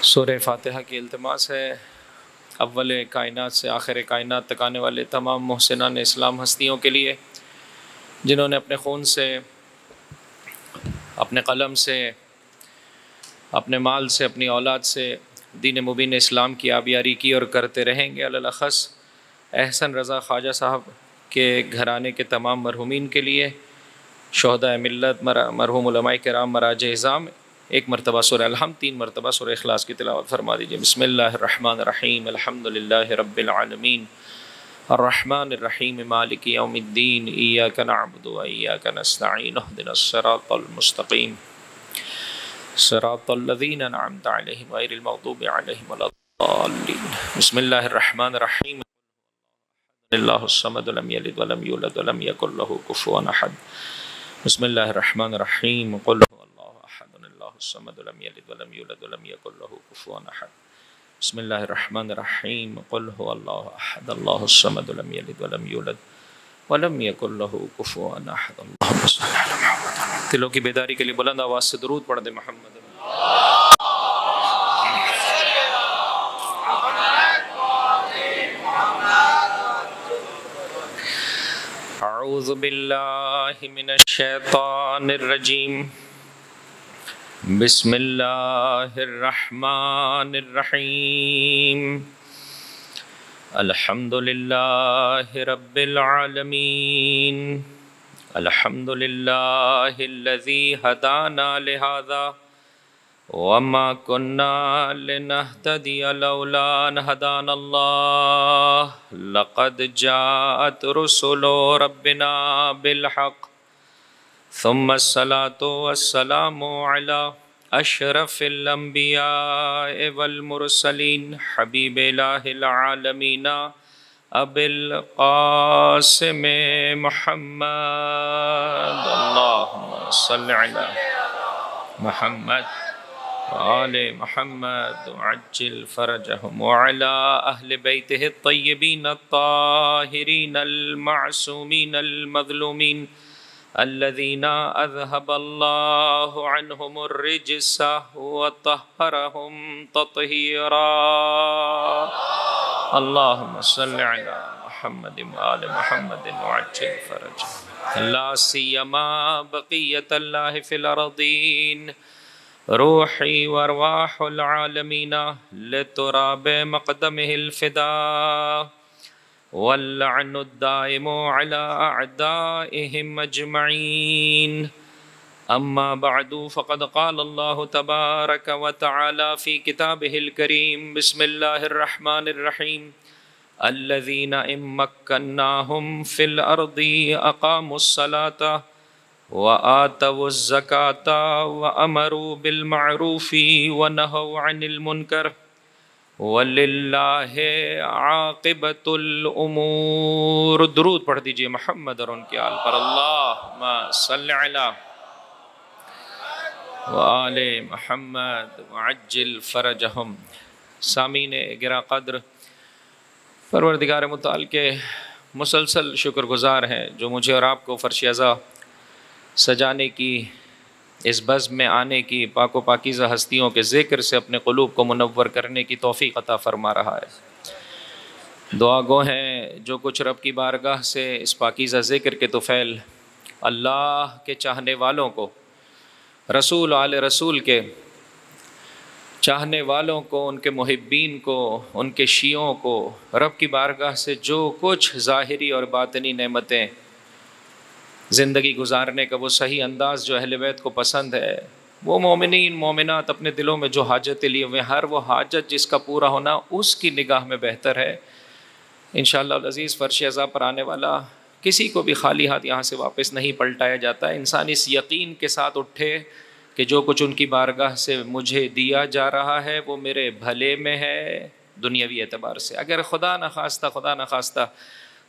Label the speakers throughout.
Speaker 1: سورہ فاتحہ کی التماس ہے اول کائنات سے آخر کائنات تک آنے والے تمام محسنان اسلام ہستیوں کے لیے جنہوں نے اپنے خون سے، اپنے قلم سے، اپنے مال سے، اپنی اولاد سے دین مبین اسلام کی آبیاری کی اور کرتے رہیں گے۔ الاخص احسن رضا خواجہ صاحب کے گھرانے کے تمام مرحومین کے لیے، شہداء ملت، مرحوم علماء کرام، مراجع اعظام، ایک مرتبہ سورہ الحمد، 3 مرتبہ سورہ اخلاص کی تلاوت فرما دیجیے۔ بسم اللہ الرحمن الرحیم، الحمد للہ رب العالمین، الرحمن الرحیم، مالک یوم الدین، ایاک نعبد و ایاک نستعین، اہدنا الصراط المستقیم، صراط الذین انعمت علیہم غیر المغضوب علیہم ولا الضالین۔ بسم اللہ الرحمن الرحیم، اللہ الصمد لم یلد ولم یولد ولم یکن لہ کفوا احد۔ بسم اللہ الرحمن الرحیم، قل هو اللہ احد اللہ الصمد لم یلد ولم یولد ولم یکن لہ کفوا احد۔ بسم اللہ الرحمن الرحیم، قل هو اللہ احد اللہ الصمد لم یلد ولم یولد ولم یکن لہ کفوا احد۔ اللہم صلی علی محمد۔ دلوں کی بیداری کے لیے بلند آواز سے درود پڑھ دیں محمد۔ اعوذ باللہ من الشیطان الرجیم، بسم اللہ الرحمن الرحیم، الحمد للہ رب العالمین، الحمد للہ الذی ہدانا لہذا وما كنا لنهتدي لولا ان هدانا الله لقد جاءت رسل ربنا بالحق ثم الصلاة والسلام على اشرف الانبیاء والمرسلین حبیب الہ العالمین ابی القاسم محمد، اللہم صل علی محمد وآل محمد وعجل فرجهم وعلى أهل بيته الطيبين الطاهرين المعصومين المظلومين الذين أذهب الله عنهم الرجس وطهرهم تطهيرا، اللهم صل على محمد وآل محمد وعجل فرجهم لا سيما بقية الله في الأرضين، روحی وارواح العالمین لتراب مقدمہ الفداء واللعن الدائم على اعدائهم اجمعین، اما بعد فقد قال اللہ تبارک وتعالی فی کتابہ الکریم، بسم اللہ الرحمن الرحیم، الذین ان مکناہم فی الارض اقاموا الصلاة وآتوا الزکاة وامروا بالمعروف ونہوا عن المنکر وللہ عاقبۃ الامور۔ درود پڑھ دیجئے محمد اور ان کے آل پر، اللہم صل علی وآل محمد وعجل فرجہم۔ سامعین گراں قدر، پروردگار متعال کے مسلسل شکر گزار ہیں جو مجھے اور آپ کو فرش ازا سجانے کی، اس بزم میں آنے کی، پاک و پاکیزہ ہستیوں کے ذکر سے اپنے قلوب کو منور کرنے کی توفیق عطا فرما رہا ہے۔ دعا گو ہیں جو کچھ رب کی بارگاہ سے اس پاکیزہ ذکر کے طفیل اللہ کے چاہنے والوں کو، رسول آل رسول کے چاہنے والوں کو، ان کے محبین کو، ان کے شیعوں کو، رب کی بارگاہ سے جو کچھ ظاہری اور باطنی نعمتیں زندگی گزارنے کا وہ صحیح انداز جو اہل بیت کو پسند ہے، وہ مومنین مومنات اپنے دلوں میں جو حاجتیں لیے ہوئے، ہر وہ حاجت جس کا پورا ہونا اس کی نگاہ میں بہتر ہے۔ انشاءاللہ العزیز فرش ازا پر آنے والا کسی کو بھی خالی ہاتھ یہاں سے واپس نہیں پلٹایا جاتا ہے۔ انسان اس یقین کے ساتھ اٹھے کہ جو کچھ ان کی بارگاہ سے مجھے دیا جا رہا ہے وہ میرے بھلے میں ہے دنیاوی اعتبار سے۔ اگر خدا نخواستہ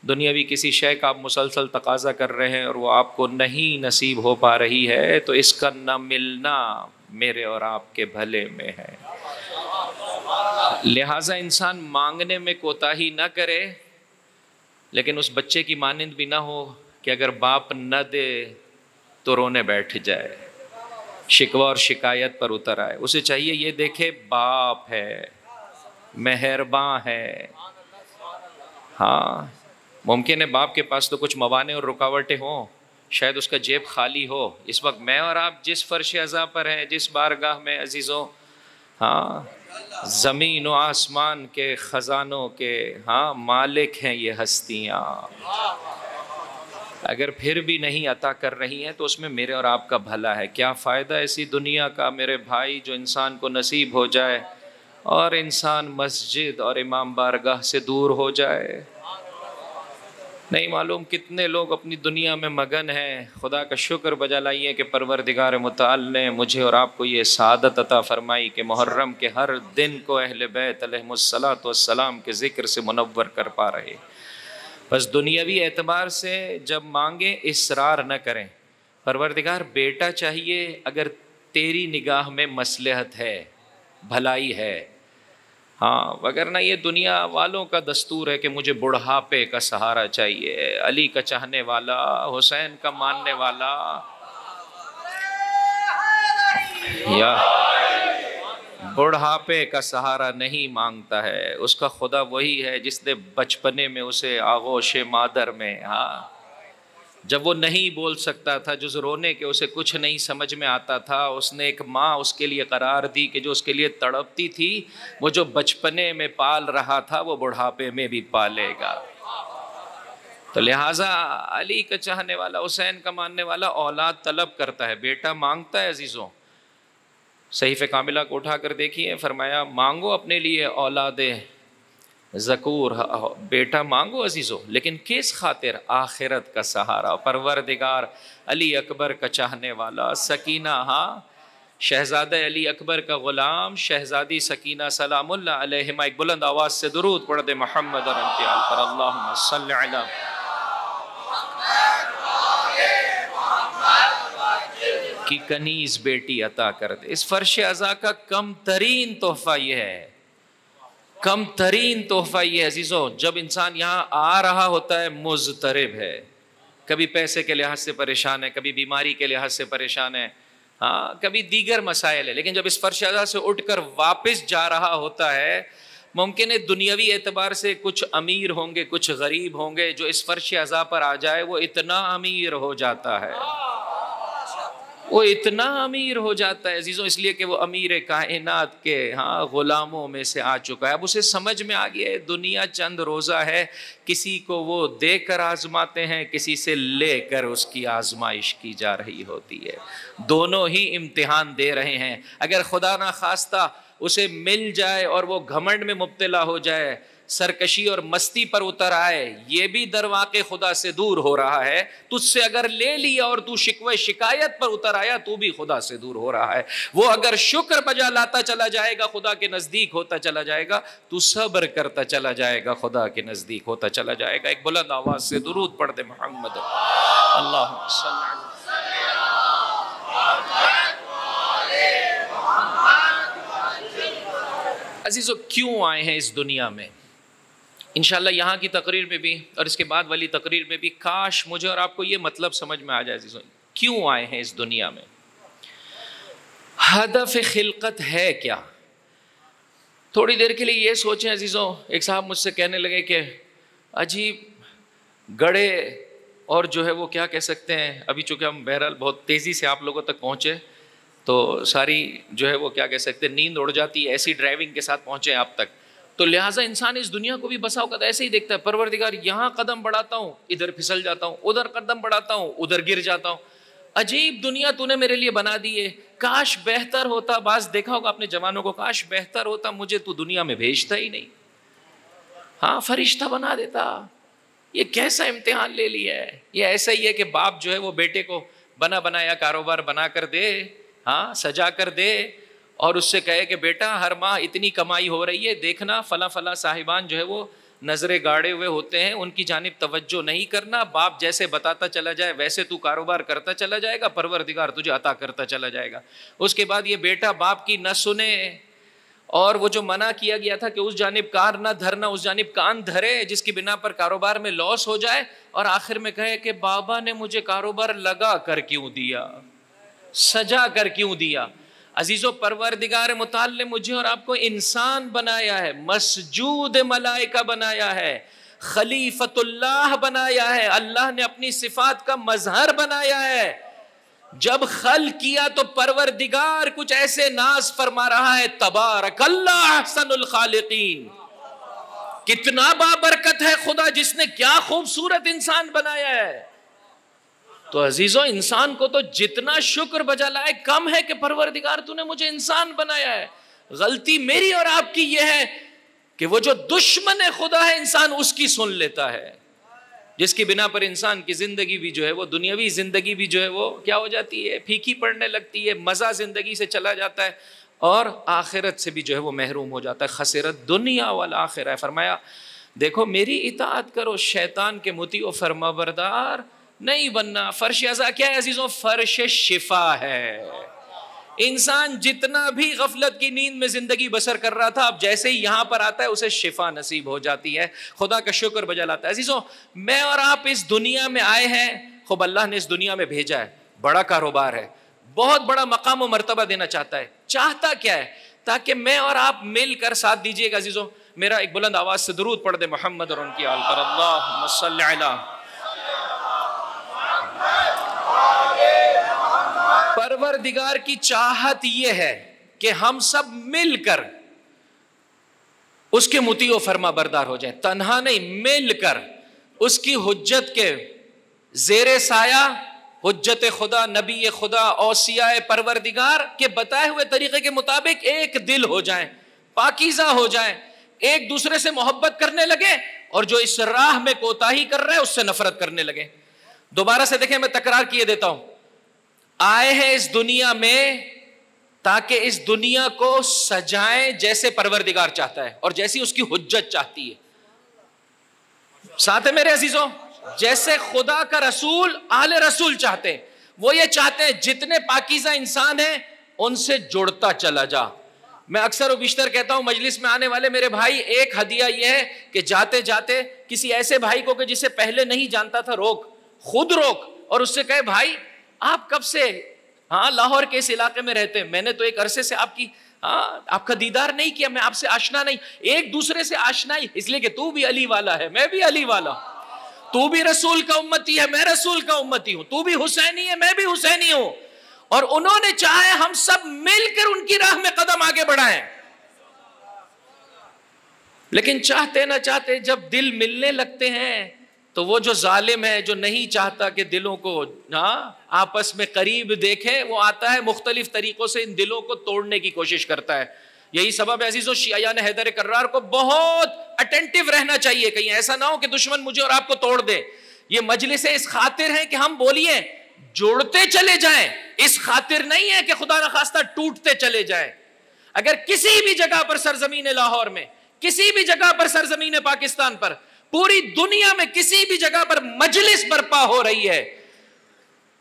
Speaker 1: دنیاوی کسی شے کا آپ مسلسل تقاضا کر رہے ہیں اور وہ آپ کو نہیں نصیب ہو پا رہی ہے تو اس کا نہ ملنا میرے اور آپ کے بھلے میں ہے۔ لہٰذا انسان مانگنے میں کوتاہی نہ کرے، لیکن اس بچے کی مانند بھی نہ ہو کہ اگر باپ نہ دے تو رونے بیٹھ جائے۔ شکوہ اور شکایت پر اتر آئے. اسے چاہیے یہ دیکھے باپ ہے، مہرباں ہے. ہاں ممکن ہے باپ کے پاس تو کچھ موانع اور رکاوٹیں ہوں، شاید اس کا جیب خالی ہو. اس وقت میں اور آپ جس فرش عزا پر ہیں، جس بارگاہ میں عزیزوں، ہاں زمین و آسمان کے خزانوں کے ہاں مالک ہیں یہ ہستیاں، اگر پھر بھی نہیں عطا کر رہی ہیں تو اس میں میرے اور آپ کا بھلا ہے. کیا فائدہ ایسی دنیا کا میرے بھائی جو انسان کو نصیب ہو جائے اور انسان مسجد اور امام بارگاہ سے دور ہو جائے. نہیں معلوم کتنے لوگ اپنی دنیا میں مگن ہیں. خدا کا شکر بجا لائیے کہ پروردگار متعال نے مجھے اور آپ کو یہ سعادت عطا فرمائی کہ محرم کے ہر دن کو اہل بیت علیہم الصلاۃ والسلام کے ذکر سے منور کر پا رہے. بس دنیاوی اعتبار سے جب مانگیں اصرار نہ کریں. پروردگار بیٹا چاہیے اگر تیری نگاہ میں مصلحت ہے، بھلائی ہے، ہاں، وگرنہ یہ دنیا والوں کا دستور ہے کہ مجھے بڑھاپے کا سہارا چاہیے. علی کا چاہنے والا، حسین کا ماننے والا، یا بڑھاپے کا سہارا نہیں مانگتا ہے. اس کا خدا وہی ہے جس نے بچپنے میں اسے آغوش مادر میں، ہاں جب وہ نہیں بول سکتا تھا، جز رونے کے اسے کچھ نہیں سمجھ میں آتا تھا، اس نے ایک ماں اس کے لیے قرار دی کہ جو اس کے لیے تڑپتی تھی، وہ جو بچپنے میں پال رہا تھا وہ بڑھاپے میں بھی پالے گا. تو لہٰذا علی کا چاہنے والا، حسین کا ماننے والا اولاد طلب کرتا ہے، بیٹا مانگتا ہے. عزیزوں صحیفہ کاملہ کو اٹھا کر دیکھیے، فرمایا مانگو اپنے لیے اولاد ذکور، بیٹا مانگو عزیزو، لیکن کس خاطر؟ آخرت کا سہارا. پروردگار علی اکبر کا چاہنے والا، سکینہ، ہاں شہزادہ علی اکبر کا غلام شہزادی سکینہ سلام اللہ علیہما، ایک بلند آواز سے درود پڑھ دے محمد اور انتیال پر. اللہم صلی علی کی کنیز بیٹی عطا کر دے. اس فرش عزا کا کم ترین تحفہ یہ ہے، کم ترین تحفہ یہ ہے عزیزوں، جب انسان یہاں آ رہا ہوتا ہے مضطرب ہے، کبھی پیسے کے لحاظ سے پریشان ہے، کبھی بیماری کے لحاظ سے پریشان ہے، ہاں کبھی دیگر مسائل ہے، لیکن جب اس فرش عزا سے اٹھ کر واپس جا رہا ہوتا ہے، ممکن ہے دنیاوی اعتبار سے کچھ امیر ہوں گے، کچھ غریب ہوں گے، جو اس فرش عزا پر آ جائے وہ اتنا امیر ہو جاتا ہے، وہ اتنا امیر ہو جاتا ہے عزیزوں، اس لیے کہ وہ امیر کائنات کے ہاں غلاموں میں سے آ چکا ہے. اب اسے سمجھ میں آ گیا ہے دنیا چند روزہ ہے، کسی کو وہ دے کر آزماتے ہیں، کسی سے لے کر اس کی آزمائش کی جا رہی ہوتی ہے. دونوں ہی امتحان دے رہے ہیں. اگر خدا نہ خواستہ اسے مل جائے اور وہ گھمنڈ میں مبتلا ہو جائے، سرکشی اور مستی پر اتر آئے، یہ بھی در واقع خدا سے دور ہو رہا ہے. تجھ سے اگر لے لیا اور تو شکوہ شکایت پر اتر آیا، تو بھی خدا سے دور ہو رہا ہے. وہ اگر شکر بجا لاتا چلا جائے گا، خدا کے نزدیک ہوتا چلا جائے گا. تو صبر کرتا چلا جائے گا، خدا کے نزدیک ہوتا چلا جائے گا. ایک بلند آواز سے درود پڑھ دے محمد. اللہم صلی علی عزیزو. کیوں آئے ہیں اس دنیا میں؟ انشاءاللہ یہاں کی تقریر میں بھی اور اس کے بعد والی تقریر میں بھی کاش مجھے اور آپ کو یہ مطلب سمجھ میں آ جائے عزیزوں. کیوں آئے ہیں اس دنیا میں؟ ہدف خلقت ہے کیا؟ تھوڑی دیر کے لیے یہ سوچیں عزیزوں. ایک صاحب مجھ سے کہنے لگے کہ عجیب گڑے اور جو ہے وہ کیا کہہ سکتے ہیں، ابھی چونکہ ہم بہرحال بہت تیزی سے آپ لوگوں تک پہنچے تو ساری جو ہے وہ کیا کہہ سکتے ہیں نیند اڑ جاتی ہے، ایسی ڈرائیونگ کے ساتھ پہنچے آپ تک. تو لہٰذا انسان اس دنیا کو بھی بسا اوقات ایسے ہی دیکھتا ہے، پروردگار یہاں قدم بڑھاتا ہوں ادھر پھسل جاتا ہوں، ادھر قدم بڑھاتا ہوں ادھر گر جاتا ہوں. عجیب دنیا تو نے میرے لیے بنا دی ہے، کاش بہتر ہوتا. بعض دیکھا ہوگا اپنے جوانوں کو، کاش بہتر ہوتا مجھے تو دنیا میں بھیجتا ہی نہیں، ہاں فرشتہ بنا دیتا. یہ کیسا امتحان لے لیا ہے. یہ ایسا ہی ہے کہ باپ جو ہے وہ بیٹے کو بنا بنایا کاروبار بنا کر دے، ہاں سجا کر دے، اور اس سے کہے کہ بیٹا ہر ماہ اتنی کمائی ہو رہی ہے، دیکھنا فلاں فلاں صاحبان جو ہے وہ نظریں گاڑے ہوئے ہوتے ہیں، ان کی جانب توجہ نہیں کرنا. باپ جیسے بتاتا چلا جائے ویسے تو کاروبار کرتا چلا جائے گا، پروردگار تجھے عطا کرتا چلا جائے گا. اس کے بعد یہ بیٹا باپ کی نہ سنے، اور وہ جو منع کیا گیا تھا کہ اس جانب کان نہ دھرنا، اس جانب کان دھرے، جس کی بنا پر کاروبار میں لاس ہو جائے، اور آخر میں کہے کہ بابا نے مجھے کاروبار لگا کر کیوں دیا. سجا کر کیوں دیا؟ عزیزو پروردگار متعال نے مجھے اور آپ کو انسان بنایا ہے، مسجود ملائکہ بنایا ہے، خلیفۃ اللہ بنایا ہے، اللہ نے اپنی صفات کا مظہر بنایا ہے۔ جب خلق کیا تو پروردگار کچھ ایسے ناز فرما رہا ہے، تبارک اللہ احسن الخالقین، کتنا بابرکت ہے خدا جس نے کیا خوبصورت انسان بنایا ہے۔ تو عزیزو انسان کو تو جتنا شکر بجا لائے کم ہے کہ پروردگار تو نے مجھے انسان بنایا ہے۔ غلطی میری اور آپ کی یہ ہے کہ وہ جو دشمن خدا ہے انسان اس کی سن لیتا ہے، جس کی بنا پر انسان کی زندگی بھی جو ہے وہ دنیاوی زندگی بھی جو ہے وہ کیا ہو جاتی ہے، پھیکی پڑنے لگتی ہے، مزہ زندگی سے چلا جاتا ہے اور آخرت سے بھی جو ہے وہ محروم ہو جاتا ہے۔ خسرت دنیا والآخرہ۔ فرمایا دیکھو میری اطاعت کرو، شیطان کے مطیع و فرما بردار نہیں بننا۔ فرش ازا کیا ہے عزیزوں؟ فرش شفا ہے۔ انسان جتنا بھی غفلت کی نیند میں زندگی بسر کر رہا تھا، اب جیسے ہی یہاں پر آتا ہے اسے شفا نصیب ہو جاتی ہے، خدا کا شکر بجا لاتا ہے۔ عزیزوں میں اور آپ اس دنیا میں آئے ہیں، خوب اللہ نے اس دنیا میں بھیجا ہے، بڑا کاروبار ہے، بہت بڑا مقام و مرتبہ دینا چاہتا ہے۔ چاہتا کیا ہے؟ تاکہ میں اور آپ مل کر ساتھ دیجئے گا۔ عزیزوں میرا ایک بلند آواز سے درود پڑھ دے محمد اور ان کی آل پر، اللہم صلی علی۔ پروردگار کی چاہت یہ ہے کہ ہم سب مل کر اس کے مطیع و فرما بردار ہو جائیں، تنہا نہیں، مل کر اس کی حجت کے زیر سایہ، حجت خدا، نبی خدا، اوصیاء پروردگار کے بتائے ہوئے طریقے کے مطابق ایک دل ہو جائیں، پاکیزہ ہو جائیں، ایک دوسرے سے محبت کرنے لگے اور جو اس راہ میں کوتاہی کر رہے اس سے نفرت کرنے لگے۔ دوبارہ سے دیکھیں، میں تکرار کیے دیتا ہوں، آئے ہیں اس دنیا میں تاکہ اس دنیا کو سجائیں جیسے پروردگار چاہتا ہے اور جیسی اس کی حجت چاہتی ہے۔ ساتھ ہے میرے عزیزوں، جیسے خدا کا رسول آل رسول چاہتے ہیں، وہ یہ چاہتے ہیں جتنے پاکیزہ انسان ہیں ان سے جڑتا چلا جا۔ میں اکثر و بیشتر کہتا ہوں مجلس میں آنے والے میرے بھائی، ایک ہدیہ یہ ہے کہ جاتے جاتے کسی ایسے بھائی کو کہ جسے پہلے نہیں جانتا تھا روک، خود روک اور اس سے کہے بھائی آپ کب سے لاہور کے اس علاقے میں رہتے ہیں؟ میں نے تو ایک عرصے سے آپ کا دیدار نہیں کیا، میں آپ سے آشنا نہیں۔ ایک دوسرے سے آشنائی، اس لیے کہ تو بھی علی والا ہے، میں بھی علی والا، تو بھی رسول کا امتی ہے، میں رسول کا امتی ہوں، تو بھی حسینی ہے، میں بھی حسینی ہوں، اور انہوں نے چاہے ہم سب مل کر ان کی راہ میں قدم آگے بڑھائیں۔ لیکن چاہتے نہ چاہتے جب دل ملنے لگتے ہیں تو وہ جو ظالم ہے، جو نہیں چاہتا کہ دلوں کو آپس میں قریب دیکھیں، وہ آتا ہے مختلف طریقوں سے ان دلوں کو توڑنے کی کوشش کرتا ہے۔ یہی سبب ہے عزیزو شیعیان حیدر کرار کو بہت اٹینٹیو رہنا چاہیے، کہیں ایسا نہ ہو کہ دشمن مجھے اور آپ کو توڑ دے۔ یہ مجلس اس خاطر ہے کہ ہم بولیے جوڑتے چلے جائیں، اس خاطر نہیں ہے کہ خدا نخواستہ ٹوٹتے چلے جائیں۔ اگر کسی بھی جگہ پر سرزمین لاہور میں، کسی بھی جگہ پر سرزمین پاکستان پر، پوری دنیا میں کسی بھی جگہ پر مجلس برپا ہو رہی ہے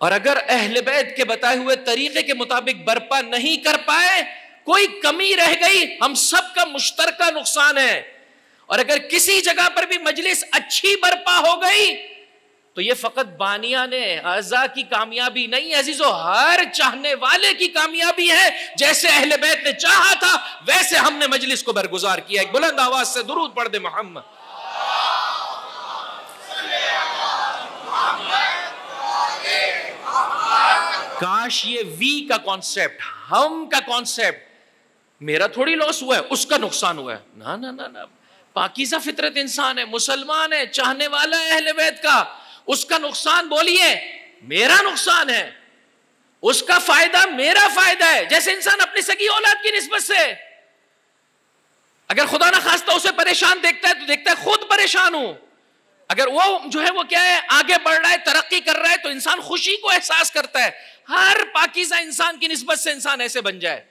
Speaker 1: اور اگر اہل بیت کے بتائے ہوئے طریقے کے مطابق برپا نہیں کر پائے، کوئی کمی رہ گئی، ہم سب کا مشترکہ نقصان ہے۔ اور اگر کسی جگہ پر بھی مجلس اچھی برپا ہو گئی تو یہ فقط بانیہ نے اعضاء کی کامیابی نہیں ہے عزیزو، ہر چاہنے والے کی کامیابی ہے۔ جیسے اہل بیت نے چاہا تھا ویسے ہم نے مجلس کو برگزار کیا۔ ایک بلند آواز سے درود پڑھ دے محمد۔ کاش یہ وی کا کانسیپٹ، ہم کا کانسیپٹ، میرا تھوڑی لاس ہوا ہے اس کا نقصان ہوا ہے، نا نا نا نا، پاکیزہ فطرت انسان ہے، مسلمان ہے، چاہنے والا ہے اہل بیت کا، اس کا نقصان بولیے میرا نقصان ہے، اس کا فائدہ میرا فائدہ ہے۔ جیسے انسان اپنی سگی اولاد کی نسبت سے اگر خدا نہ خواستہ اسے پریشان دیکھتا ہے تو دیکھتا ہے خود پریشان ہوں، اگر وہ جو ہے وہ کیا ہے آگے بڑھ رہا ہے، ترقی کر رہا ہے تو انسان خوشی کو احساس کرتا ہے۔ ہر پاکیزہ انسان کی نسبت سے انسان ایسے بن جائے،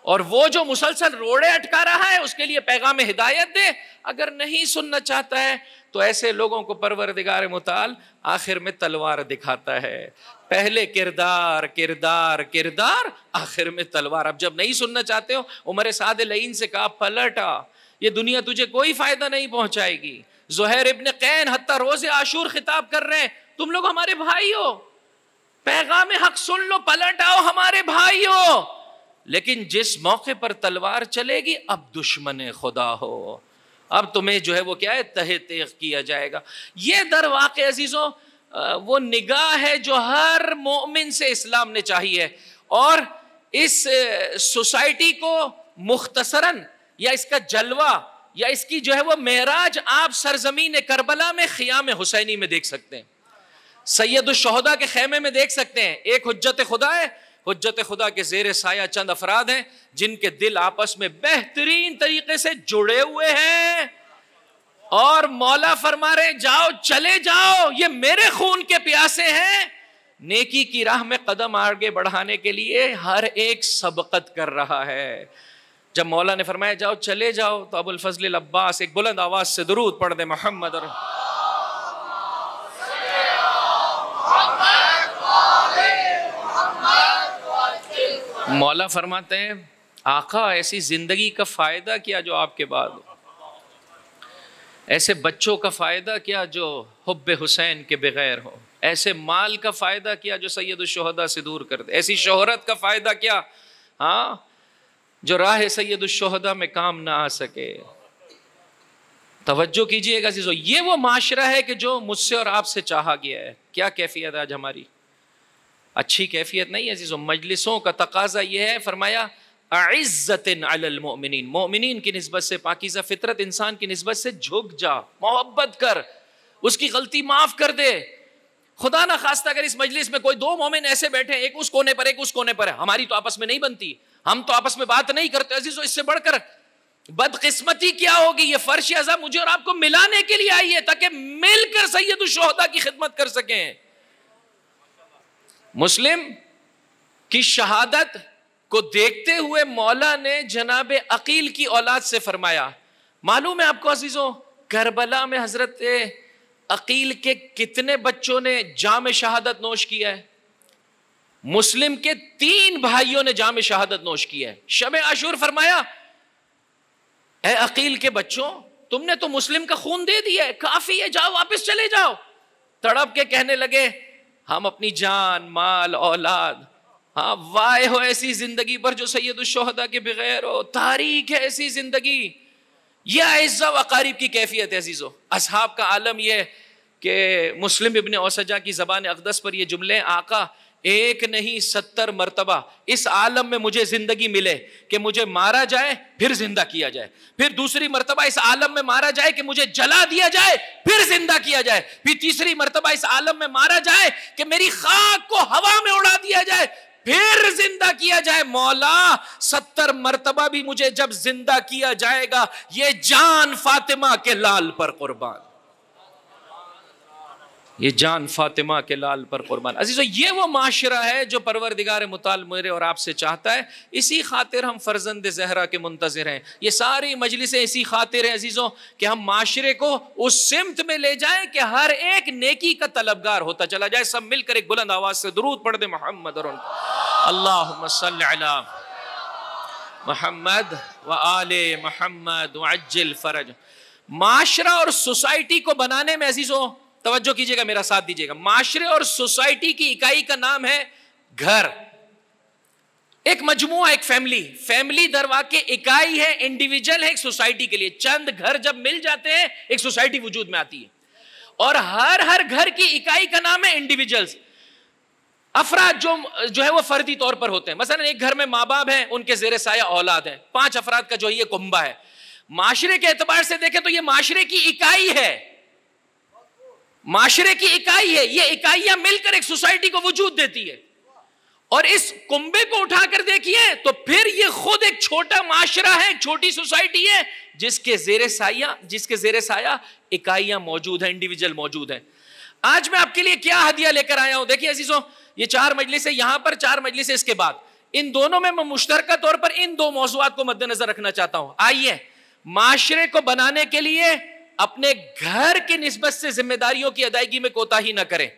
Speaker 1: اور وہ جو مسلسل روڑے اٹکا رہا ہے اس کے لیے پیغام ہدایت دے، اگر نہیں سننا چاہتا ہے تو ایسے لوگوں کو پروردگار متعال آخر میں تلوار دکھاتا ہے۔ پہلے کردار کردار کردار، آخر میں تلوار۔ اب جب نہیں سننا چاہتے ہو، عمر سعد لعین سے کہا پلٹا، یہ دنیا تجھے کوئی فائدہ نہیں پہنچائے گی۔ زہیر ابن قین حتیٰ روز عاشور خطاب کر رہے ہیں، تم لوگ ہمارے بھائی ہو، پیغام حق سن لو، پلٹ آؤ ہمارے بھائیوں. لیکن جس موقع پر تلوار چلے گی اب دشمن خدا ہو، اب تمہیں جو ہے وہ کیا ہے تہہ تیغ کیا جائے گا. یہ در واقع عزیزوں وہ نگاہ ہے جو ہر مومن سے اسلام نے چاہی ہے. اور اس سوسائٹی کو مختصراً یا اس کا جلوہ یا اس کی جو ہے وہ معراج آپ سرزمین کربلا میں خیام حسینی میں دیکھ سکتے ہیں، سید الشہداء کے خیمے میں دیکھ سکتے ہیں. ایک حجت خدا ہے، حجت خدا کے زیر سایہ چند افراد ہیں جن کے دل آپس میں بہترین طریقے سے جڑے ہوئے ہیں، اور مولا فرما رہے جاؤ چلے جاؤ، یہ میرے خون کے پیاسے ہیں. نیکی کی راہ میں قدم آگے بڑھانے کے لیے ہر ایک سبقت کر رہا ہے. جب مولا نے فرمایا جاؤ چلے جاؤ تو ابو الفضل العباس ایک بلند آواز سے درود پڑھ دے محمد. اور مولا فرماتے ہیں آقا ایسی زندگی کا فائدہ کیا جو آپ کے بعد ہو، ایسے بچوں کا فائدہ کیا جو حب حسین کے بغیر ہو، ایسے مال کا فائدہ کیا جو سید الشہداء سے دور کر دے، ایسی شہرت کا فائدہ کیا ہاں جو راہ سید الشہداء میں کام نہ آ سکے. توجہ کیجئے گا عزیزو، یہ وہ معاشرہ ہے کہ جو مجھ سے اور آپ سے چاہا گیا ہے. کیا کیفیت آج ہماری؟ اچھی کیفیت نہیں عزیزو. مجلسوں کا تقاضا یہ ہے، فرمایا اعزت علی المؤمنین، مومنین کی نسبت سے پاکیزہ فطرت انسان کی نسبت سے جھک جا، محبت کر، اس کی غلطی معاف کر دے. خدا نہ خواستہ اگر اس مجلس میں کوئی دو مومن ایسے بیٹھے، ایک اس کونے پر ایک اس کونے پر ہے، ہماری تو آپس میں نہیں بنتی، ہم تو آپس میں بات نہیں کرتے عزیزو. اس سے بڑھ کر بدقسمتی کیا ہوگی؟ یہ فرش عزا مجھے اور آپ کو ملانے کے لیے آئی ہے تاکہ مل کر سید الشہداء کی خدمت کر سکیں. مسلم کی شہادت کو دیکھتے ہوئے مولا نے جناب عقیل کی اولاد سے فرمایا. معلوم ہے آپ کو عزیزوں کربلا میں حضرت عقیل کے کتنے بچوں نے جام شہادت نوش کیا ہے؟ مسلم کے 3 بھائیوں نے جام شہادت نوش کیا ہے. شب عاشور فرمایا اے عقیل کے بچوں تم نے تو مسلم کا خون دے دیا ہے، کافی ہے، جاؤ واپس چلے جاؤ. تڑپ کے کہنے لگے ہم اپنی جان مال اولاد، ہاں وائے ہو ایسی زندگی پر جو سید الشہداء کے بغیر ہو، تاریخ ہے ایسی زندگی. یہ اعزا و اقارب کی کیفیت ہے عزیزو. اصحاب کا عالم یہ کہ مسلم ابن اوسجا کی زبان اقدس پر یہ جملے آقا ایک نہیں 70 مرتبہ اس عالم میں مجھے زندگی ملے کہ مجھے مارا جائے پھر زندہ کیا جائے، پھر دوسری مرتبہ اس عالم میں مارا جائے کہ مجھے جلا دیا جائے پھر زندہ کیا جائے، پھر تیسری مرتبہ اس عالم میں مارا جائے کہ میری خاک کو ہوا میں اڑا دیا جائے پھر زندہ کیا جائے. مولا 70 مرتبہ بھی مجھے جب زندہ کیا جائے گا یہ جان فاطمہ کے لال پر قربان، یہ جان فاطمہ کے لال پر قربان. عزیزو یہ وہ معاشرہ ہے جو پروردگار متعال میرے اور آپ سے چاہتا ہے. اسی خاطر ہم فرزند زہرا کے منتظر ہیں. یہ ساری مجلسیں اسی خاطر ہیں عزیزو کہ ہم معاشرے کو اس سمت میں لے جائیں کہ ہر ایک نیکی کا طلبگار ہوتا چلا جائے. سب مل کر ایک بلند آواز سے درود پڑھ دے محمد اور اللہم صلی علی محمد وآل محمد وعجل فرج. معاشرہ اور سوسائٹی کو بنانے میں عزیزو توجہ کیجئے گا، میرا ساتھ دیجئے گا. معاشرے اور سوسائٹی کی اکائی کا نام ہے گھر. ایک مجموعہ، ایک فیملی در واقع اکائی ہے، انڈیویجل ہے ایک سوسائٹی کے لیے. چند گھر جب مل جاتے ہیں ایک سوسائٹی وجود میں آتی ہے، اور ہر گھر کی اکائی کا نام ہے انڈیویجلز. افراد جو ہے وہ فردی طور پر ہوتے ہیں. مثلا ایک گھر میں ماں باپ ہیں، ان کے زیر سایہ اولاد ہیں، 5 افراد کا جو یہ کنبہ ہے. معاشرے کے اعتبار سے دیکھیں تو یہ معاشرے کی اکائی ہے، معاشرے کی اکائی ہے. یہ اکائیاں مل کر ایک سوسائٹی کو وجود دیتی ہے. اور اس کنبے کو اٹھا کر دیکھیے تو پھر یہ خود ایک چھوٹا معاشرہ ہے، ایک چھوٹی سوسائٹی ہے جس کے زیر سایہ اکائیاں موجود ہیں، انڈیویجل موجود ہیں. آج میں آپ کے لیے کیا ہدیہ لے کر آیا ہوں؟ دیکھیے عزیزوں یہ 4 مجلسیں یہاں پر، 4 مجلسیں اس کے بعد، ان دونوں میں مشترکہ طور پر ان 2 موضوعات کو مد نظر رکھنا چاہتا ہوں. آئیے معاشرے کو بنانے کے لیے اپنے گھر کی نسبت سے ذمہ داریوں کی ادائیگی میں کوتاہی نہ کریں.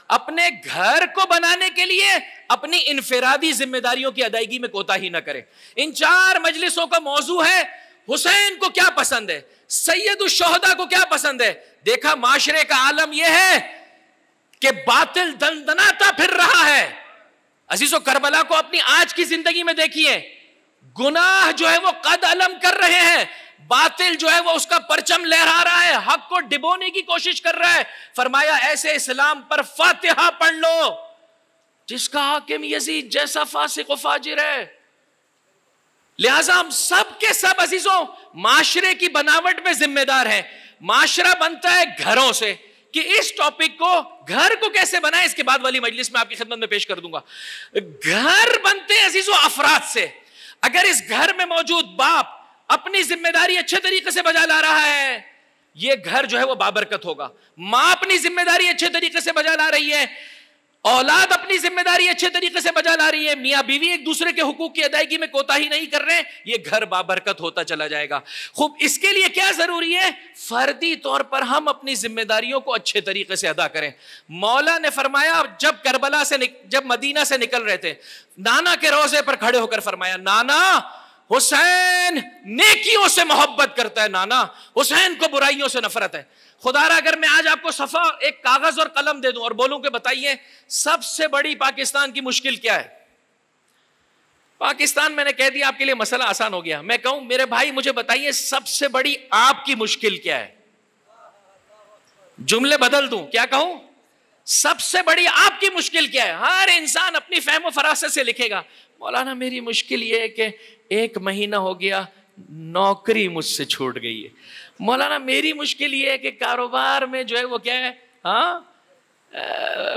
Speaker 1: اپنے گھر کو بنانے کے لیے اپنی انفرادی ذمہ داریوں کی ادائیگی میں کوتاہی نہ کریں. ان 4 مجلسوں کا موضوع ہے حسین کو کیا پسند ہے، سید الشہداء کو کیا پسند ہے. دیکھا معاشرے کا عالم یہ ہے کہ باطل دندناتا پھر رہا ہے. عزیزو کربلا کو اپنی آج کی زندگی میں دیکھیے, گناہ جو ہے وہ قد علم کر رہے ہیں, باطل جو ہے وہ اس کا پرچم لہرا رہا ہے, حق کو ڈبونے کی کوشش کر رہا ہے. فرمایا ایسے اسلام پر فاتحہ پڑھ لو جس کا حاکم یزید جیسا فاسق و فاجر ہے. لہذا ہم سب کے سب عزیزوں معاشرے کی بناوٹ میں ذمہ دار ہیں. معاشرہ بنتا ہے گھروں سے, کہ اس ٹاپک کو گھر کو کیسے بنائیں اس کے بعد والی مجلس میں آپ کی خدمت میں پیش کر دوں گا. گھر بنتے ہیں عزیزوں افراد سے. اگر اس گھر میں موجود باپ اپنی ذمہ داری اچھے طریقے سے بجا لا رہا ہے, یہ گھر جو ہے وہ بابرکت ہوگا. ماں اپنی ذمہ داری اچھے طریقے سے بجا لا رہی ہے, اولاد اپنی ذمہ داری اچھے طریقے سے بجا لا رہی ہے, میاں بیوی ایک دوسرے کے حقوق کی ادائیگی میں کوتاہی نہیں کر رہے, یہ گھر بابرکت ہوتا چلا جائے گا. خوب اس کے لیے کیا ضروری ہے؟ فردی طور پر ہم اپنی ذمہ داریوں کو اچھے طریقے سے ادا کریں. مولا نے فرمایا جب کربلا سے جب مدینہ سے نکل رہے تھے, نانا کے روضے پر کھڑے ہو کر فرمایا, نانا حسین نیکیوں سے محبت کرتا ہے, نانا حسین کو برائیوں سے نفرت ہے. خدا را اگر میں آج آپ کو صفحہ ایک کاغذ اور قلم دے دوں اور بولوں کہ بتائیے سب سے بڑی پاکستان کی مشکل کیا ہے؟ پاکستان میں نے کہہ دیا آپ کے لیے مسئلہ آسان ہو گیا. میں کہوں میرے بھائی مجھے بتائیے سب سے بڑی آپ کی مشکل کیا ہے؟ جملے بدل دوں, کیا کہوں؟ سب سے بڑی آپ کی مشکل کیا ہے؟ ہر انسان اپنی فہم و فراست سے لکھے گا, مولانا میری مشکل یہ ہے کہ 1 مہینہ ہو گیا نوکری مجھ سے چھوٹ گئی ہے. مولانا میری مشکل یہ ہے کہ کاروبار میں جو ہے وہ کیا ہے,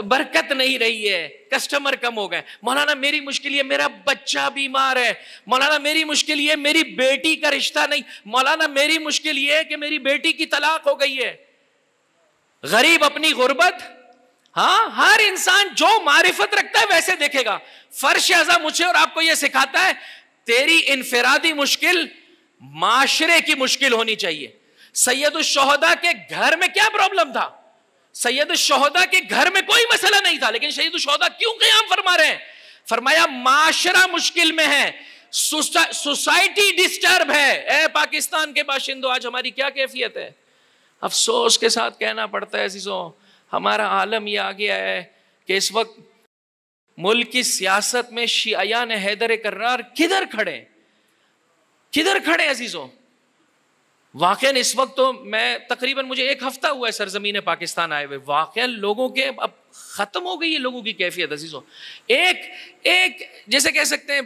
Speaker 1: برکت نہیں رہی ہے, کسٹمر کم ہو گئے. مولانا میری مشکل یہ میرا بچہ بیمار ہے. مولانا میری مشکل یہ میری بیٹی کا رشتہ نہیں. مولانا میری مشکل یہ ہے کہ میری بیٹی کی طلاق ہو گئی ہے. غریب اپنی غربت, ہر انسان جو معرفت رکھتا ہے ویسے دیکھے گا. فرش اعظم مجھے اور آپ کو یہ سکھاتا ہے تیری انفرادی مشکل معاشرے کی مشکل ہونی چاہیے. سید الشہداء کے گھر میں کیا پرابلم تھا؟ سید الشہداء کے گھر میں کوئی مسئلہ نہیں تھا, لیکن سید الشہداء کیوں قیام فرما رہے ہیں؟ فرمایا معاشرہ مشکل میں ہے, سوسائٹی ڈسٹرب ہے. اے پاکستان کے باشندوں آج ہماری کیا کیفیت ہے؟ افسوس کے ساتھ کہنا پڑتا ہے عزیزوں, ہمارا عالم یہ آ گیا ہے کہ اس وقت ملک کی سیاست میں شیعیان حیدر کرار کدھر کھڑے عزیزوں؟ واقعاً اس وقت تو میں تقریباً مجھے 1 ہفتہ ہوا ہے سرزمین پاکستان آئے ہوئے, واقعاً لوگوں کے اب ختم ہو گئی ہے لوگوں کی کیفیت عزیزوں. ایک جیسے کہہ سکتے ہیں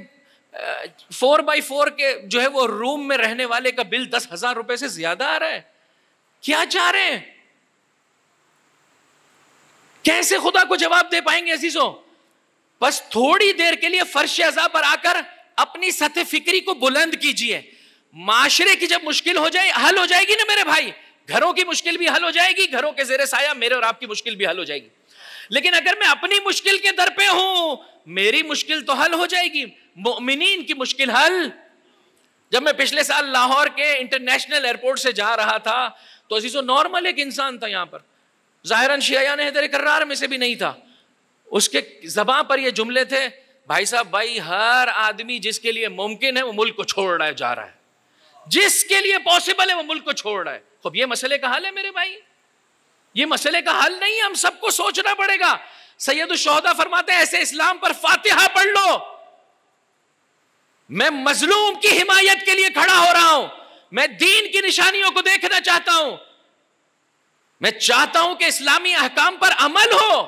Speaker 1: 4x4 کے جو ہے وہ روم میں رہنے والے کا بل 10,000 روپے سے زیادہ آ رہا ہے. کیا چاہ رہے ہیں؟ کیسے خدا کو جواب دے پائیں گے عزیزوں؟ بس تھوڑی دیر کے لیے فرش اعضاء پر آ کر اپنی سطح فکری کو بلند کیجئے. معاشرے کی جب مشکل ہو جائے حل ہو جائے گی نا میرے بھائی, گھروں کی مشکل بھی حل ہو جائے گی, گھروں کے زیر سایہ میرے اور آپ کی مشکل بھی حل ہو جائے گی. لیکن اگر میں اپنی مشکل کے در پہ ہوں, میری مشکل تو حل ہو جائے گی, مؤمنین کی مشکل حل. جب میں پچھلے سال لاہور کے انٹرنیشنل ایئرپورٹ سے جا رہا تھا تو عزیزو نارمل ایک انسان تھا یہاں پر, ظاہراً شیعیان حیدر کرار میں سے بھی نہیں تھا. اس کے زبان پر یہ جملے تھے, بھائی صاحب بھائی ہر آدمی جس کے لیے ممکن ہے وہ ملک کو چھوڑ رہا ہے, جا رہا ہے, جس کے لیے پاسبل ہے وہ ملک کو چھوڑ رہا ہے. خب یہ مسئلے کا حل ہے میرے بھائی, یہ مسئلے کا حل نہیں ہے, ہم سب کو سوچنا پڑے گا. سید الشہداء فرماتے ہیں ایسے اسلام پر فاتحہ پڑھ لو. میں مظلوم کی حمایت کے لیے کھڑا ہو رہا ہوں, میں دین کی نشانیوں کو دیکھنا چاہتا ہوں, میں چاہتا ہوں کہ اسلامی احکام پر عمل ہو.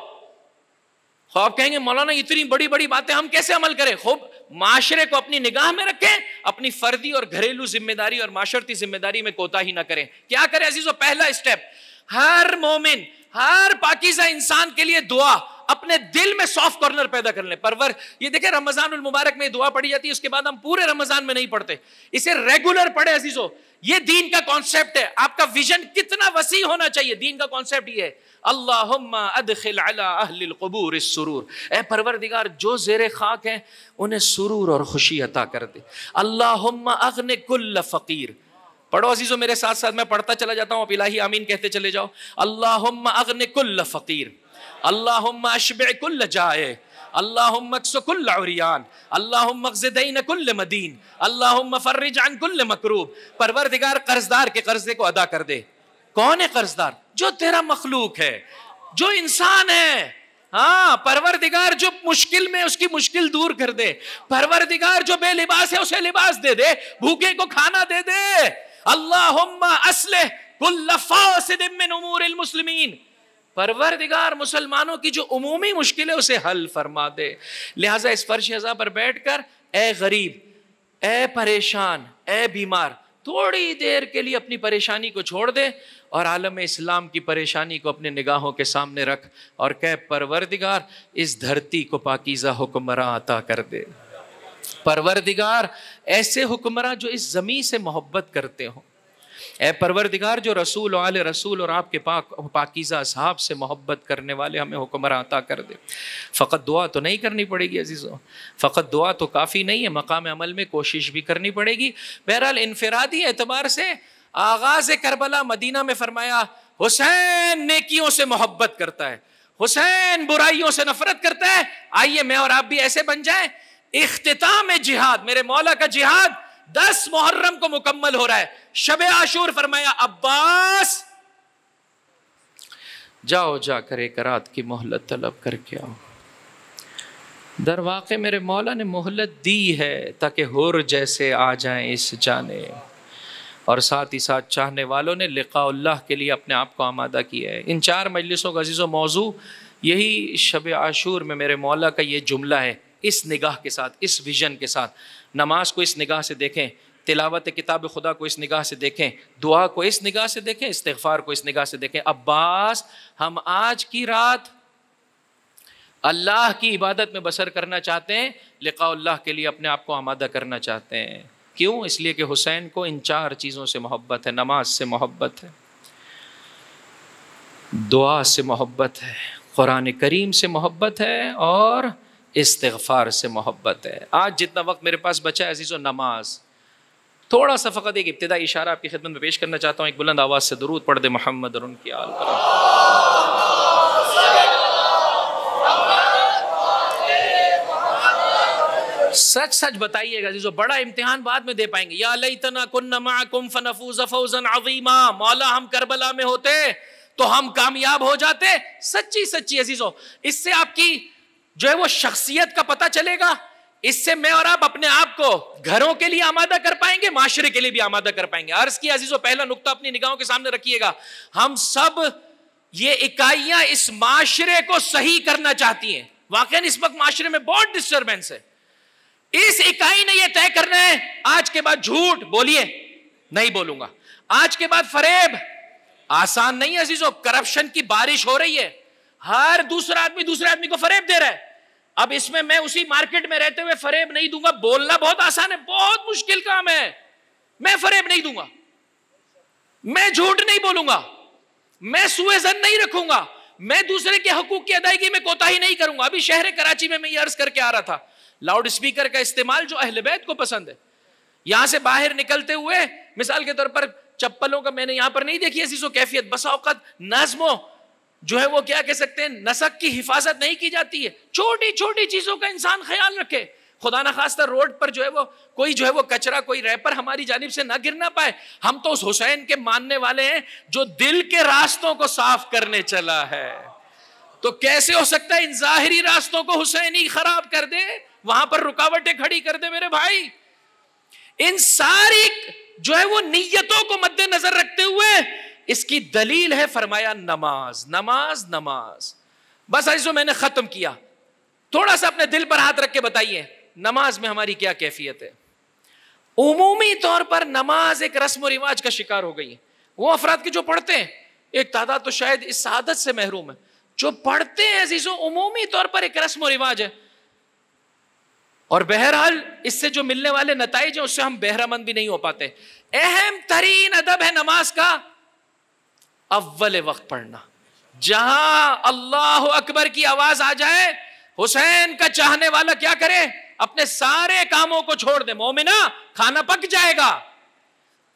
Speaker 1: خواب کہیں گے مولانا اتنی بڑی بڑی باتیں ہم کیسے عمل کریں؟ خوب معاشرے کو اپنی نگاہ میں رکھیں, اپنی فردی اور گھریلو ذمہ داری اور معاشرتی ذمہ داری میں کوتاہی نہ کریں. کیا کریں عزیزو؟ پہلا اسٹیپ, ہر مومن ہر پاکیزہ انسان کے لیے دعا, اپنے دل میں سافٹ کارنر پیدا کر لیں. پرور یہ دیکھیں رمضان المبارک میں دعا پڑھی جاتی ہے, اس کے بعد ہم پورے رمضان میں نہیں پڑھتے, اسے ریگولر پڑھیں عزیزو. یہ دین کا کانسیپٹ ہے. آپ کا ویژن کتنا وسیع ہونا چاہیے؟ دین کا کانسیپٹ یہ ہے, اللہم ادخل علی اہل القبور السرور, اے پروردگار جو زیر خاک ہیں انہیں سرور اور خوشی عطا کر دے. اللہم اغن کل فقیر. پڑھو عزیزو میرے ساتھ ساتھ, میں پڑھتا چلا جاتا ہوں, آپ الہی آمین کہتے چلے جاؤ. اللہم اغن کل فقیر, اللہم اشبع کل جائع, اللہم اکس کل عریان, اللہم اغز دین کل مدین, اللہم فرج عن کل مکروب. پروردگار قرضدار کے قرضے کو ادا کر دے. کون ہے قرضدار؟ جو تیرا مخلوق ہے. جو انسان ہے. ہاں پروردگار جو مشکل میں اس کی مشکل دور کر دے, پروردگار جو بے لباس ہے اسے لباس دے دے, بھوکے کو کھانا دے دے. اللہم اصلح کل فاسد من امور المسلمین, پروردگار مسلمانوں کی جو عمومی مشکل ہے اسے حل فرما دے. لہٰذا اس فرش ازا پر بیٹھ کر اے غریب, اے پریشان, اے بیمار, تھوڑی دیر کے لیے اپنی پریشانی کو چھوڑ دے اور عالم اسلام کی پریشانی کو اپنے نگاہوں کے سامنے رکھ اور کہ پروردگار اس دھرتی کو پاکیزہ حکمراں عطا کر دے. پروردگار ایسے حکمراں جو اس زمین سے محبت کرتے ہوں. اے پروردگار جو رسول و آل رسول اور آپ کے پاکیزہ اصحاب سے محبت کرنے والے ہمیں حکمراں عطا کر دے. فقط دعا تو نہیں کرنی پڑے گی عزیزوں, فقط دعا تو کافی نہیں ہے, مقام عمل میں کوشش بھی کرنی پڑے گی. بہرحال انفرادی اعتبار سے آغاز کربلا مدینہ میں فرمایا حسین نیکیوں سے محبت کرتا ہے, حسین برائیوں سے نفرت کرتا ہے. آئیے میں اور آپ بھی ایسے بن جائیں. اختتام جہاد, میرے مولا کا جہاد 10 محرم کو مکمل ہو رہا ہے. شب عاشور فرمایا عباس جاؤ جا کر ایک رات کی مہلت طلب کر کے آؤ. در واقع میرے مولا نے مہلت دی ہے تاکہ حور جیسے آ جائیں اس جانے, اور ساتھ ہی ساتھ چاہنے والوں نے لقاء اللہ کے لیے اپنے آپ کو آمادہ کیا ہے. ان 4 مجلسوں کا عزیزوں موضوع یہی شب عاشور میں میرے مولا کا یہ جملہ ہے. اس نگاہ کے ساتھ, اس ویژن کے ساتھ, نماز کو اس نگاہ سے دیکھیں, تلاوت کتاب خدا کو اس نگاہ سے دیکھیں, دعا کو اس نگاہ سے دیکھیں, استغفار کو اس نگاہ سے دیکھیں. عباس ہم آج کی رات اللہ کی عبادت میں بسر کرنا چاہتے ہیں, لقاء اللہ کے لیے اپنے آپ کو آمادہ کرنا چاہتے ہیں. کیوں؟ اس لیے کہ حسین کو ان 4 چیزوں سے محبت ہے. نماز سے محبت ہے, دعا سے محبت ہے, قرآن کریم سے محبت ہے, اور استغفار سے محبت ہے. آج جتنا وقت میرے پاس بچا ہے عزیزو, نماز. تھوڑا سا فقط ایک ابتدائی اشارہ آپ کی خدمت میں پیش کرنا چاہتا ہوں. ایک بلند آواز سے درود پڑھ دے محمد اور ان کی آل پر. سچ سچ بتائیے گا عزیزو, بڑا امتحان بعد میں دے پائیں گے. یا لیتنا کننا معکم فنفوز فوزا عظیما, مولا ہم کربلا میں ہوتے تو ہم کامیاب ہو جاتے. سچی سچی عزیزو, اس سے آپ کی جو ہے وہ شخصیت کا پتہ چلے گا. اس سے میں اور آپ اپنے آپ کو گھروں کے لیے آمادہ کر پائیں گے, معاشرے کے لیے بھی آمادہ کر پائیں گے. عرض کیا عزیزو, پہلا نقطہ اپنی نگاہوں کے سامنے رکھیے گا. ہم سب یہ اکائیاں اس معاشرے کو صحیح کرنا چاہتی ہیں. واقعاً اس وقت معاشرے میں بہت ڈسٹربنس ہے. اس اکائی نے یہ طے کرنا ہے آج کے بعد جھوٹ بولیے, نہیں بولوں گا. آج کے بعد فریب, آسان نہیں ہے عزیزو. کرپشن کی بارش ہو رہی ہے, ہر دوسرا آدمی دوسرے آدمی کو فریب دے رہا ہے. اب اس میں اسی مارکیٹ میں رہتے ہوئے فریب نہیں دوں گا. بولنا بہت آسان ہے, بہت مشکل کام ہے. میں فریب نہیں دوں گا, میں جھوٹ نہیں بولوں گا, میں سوء ظن نہیں رکھوں گا, میں دوسرے کے حقوق کی ادائیگی میں کوتاہی نہیں کروں گا. ابھی شہر کراچی میں یہ عرض کر کے آ رہا تھا, لاؤڈ اسپیکر کا استعمال جو اہل بیت کو پسند ہے, یہاں سے باہر نکلتے ہوئے مثال کے طور پر چپلوں کا میں نے یہاں پر نہیں دیکھی ایسی کیفیت. بسا اوقات نظموں جو ہے وہ کیا کہہ سکتے ہیں, نسق کی حفاظت نہیں کی جاتی ہے. چھوٹی چھوٹی چیزوں کا انسان خیال رکھے. خدا نخواستہ روڈ پر جو ہے وہ کوئی کچرا, کوئی ریپر ہماری جانب سے نہ گرنا پائے. ہم تو اس حسین کے ماننے والے ہیں جو دل کے راستوں کو صاف کرنے چلا ہے. تو کیسے ہو سکتا ہے ان ظاہری راستوں کو حسین ہی خراب کر دے, وہاں پر رکاوٹیں کھڑی کر دے. میرے بھائی, ان ساری جو ہے وہ نیتوں کو مد نظر رکھتے ہوئے اس کی دلیل ہے فرمایا نماز, نماز, نماز. بس عزیزو میں نے ختم کیا. تھوڑا سا اپنے دل پر ہاتھ رکھ کے بتائیے نماز میں ہماری کیا کیفیت ہے. عمومی طور پر نماز ایک رسم و رواج کا شکار ہو گئی ہے. وہ افراد کے جو پڑھتے ہیں, ایک تعداد تو شاید اس سعادت سے محروم ہے, جو پڑھتے ہیں عزیزو عمومی طور پر ایک رسم و رواج ہے. اور بہرحال اس سے جو ملنے والے نتائج ہیں اس سے ہم بہرہ مند بھی نہیں ہو پاتے. اہم ترین ادب ہے نماز کا اول وقت پڑھنا. جہاں اللہ اکبر کی آواز آ جائے, حسین کا چاہنے والا کیا کرے, اپنے سارے کاموں کو چھوڑ دے. مومنہ کھانا پک جائے گا.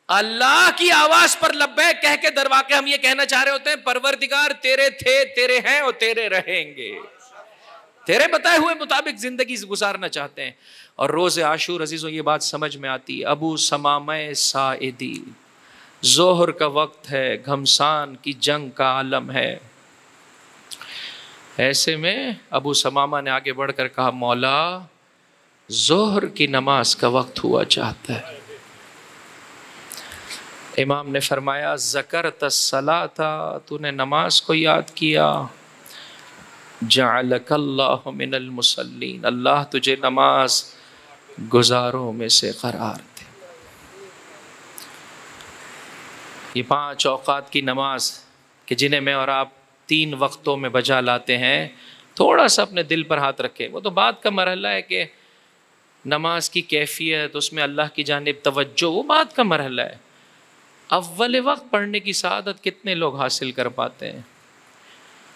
Speaker 1: اللہ کی آواز پر لبیک کہہ کے در واقع ہم یہ کہنا چاہ رہے ہوتے ہیں پروردگار تیرے تھے, تیرے ہیں اور تیرے رہیں گے. تیرے بتائے ہوئے مطابق زندگی گزارنا چاہتے ہیں. اور روز عاشور عزیزوں یہ بات سمجھ میں آتی ہے. ابو سمامہ ساعدی, ظہر کا وقت ہے, گھمسان کی جنگ کا عالم ہے. ایسے میں ابو ثمامہ نے آگے بڑھ کر کہا مولا ظہر کی نماز کا وقت ہوا چاہتا ہے۔ امام نے فرمایا ذکرت الصلاۃ، تو نے نماز کو یاد کیا، جعلک اللہ من المصلین، اللہ تجھے نماز گزاروں میں سے قرار دے۔ یہ 5 اوقات کی نماز کہ جنہیں میں اور آپ 3 وقتوں میں بجا لاتے ہیں، تھوڑا سا اپنے دل پر ہاتھ رکھے۔ وہ تو بات کا مرحلہ ہے کہ نماز کی کیفیت، اس میں اللہ کی جانب توجہ، وہ بات کا مرحلہ ہے۔ اول وقت پڑھنے کی سعادت کتنے لوگ حاصل کر پاتے ہیں؟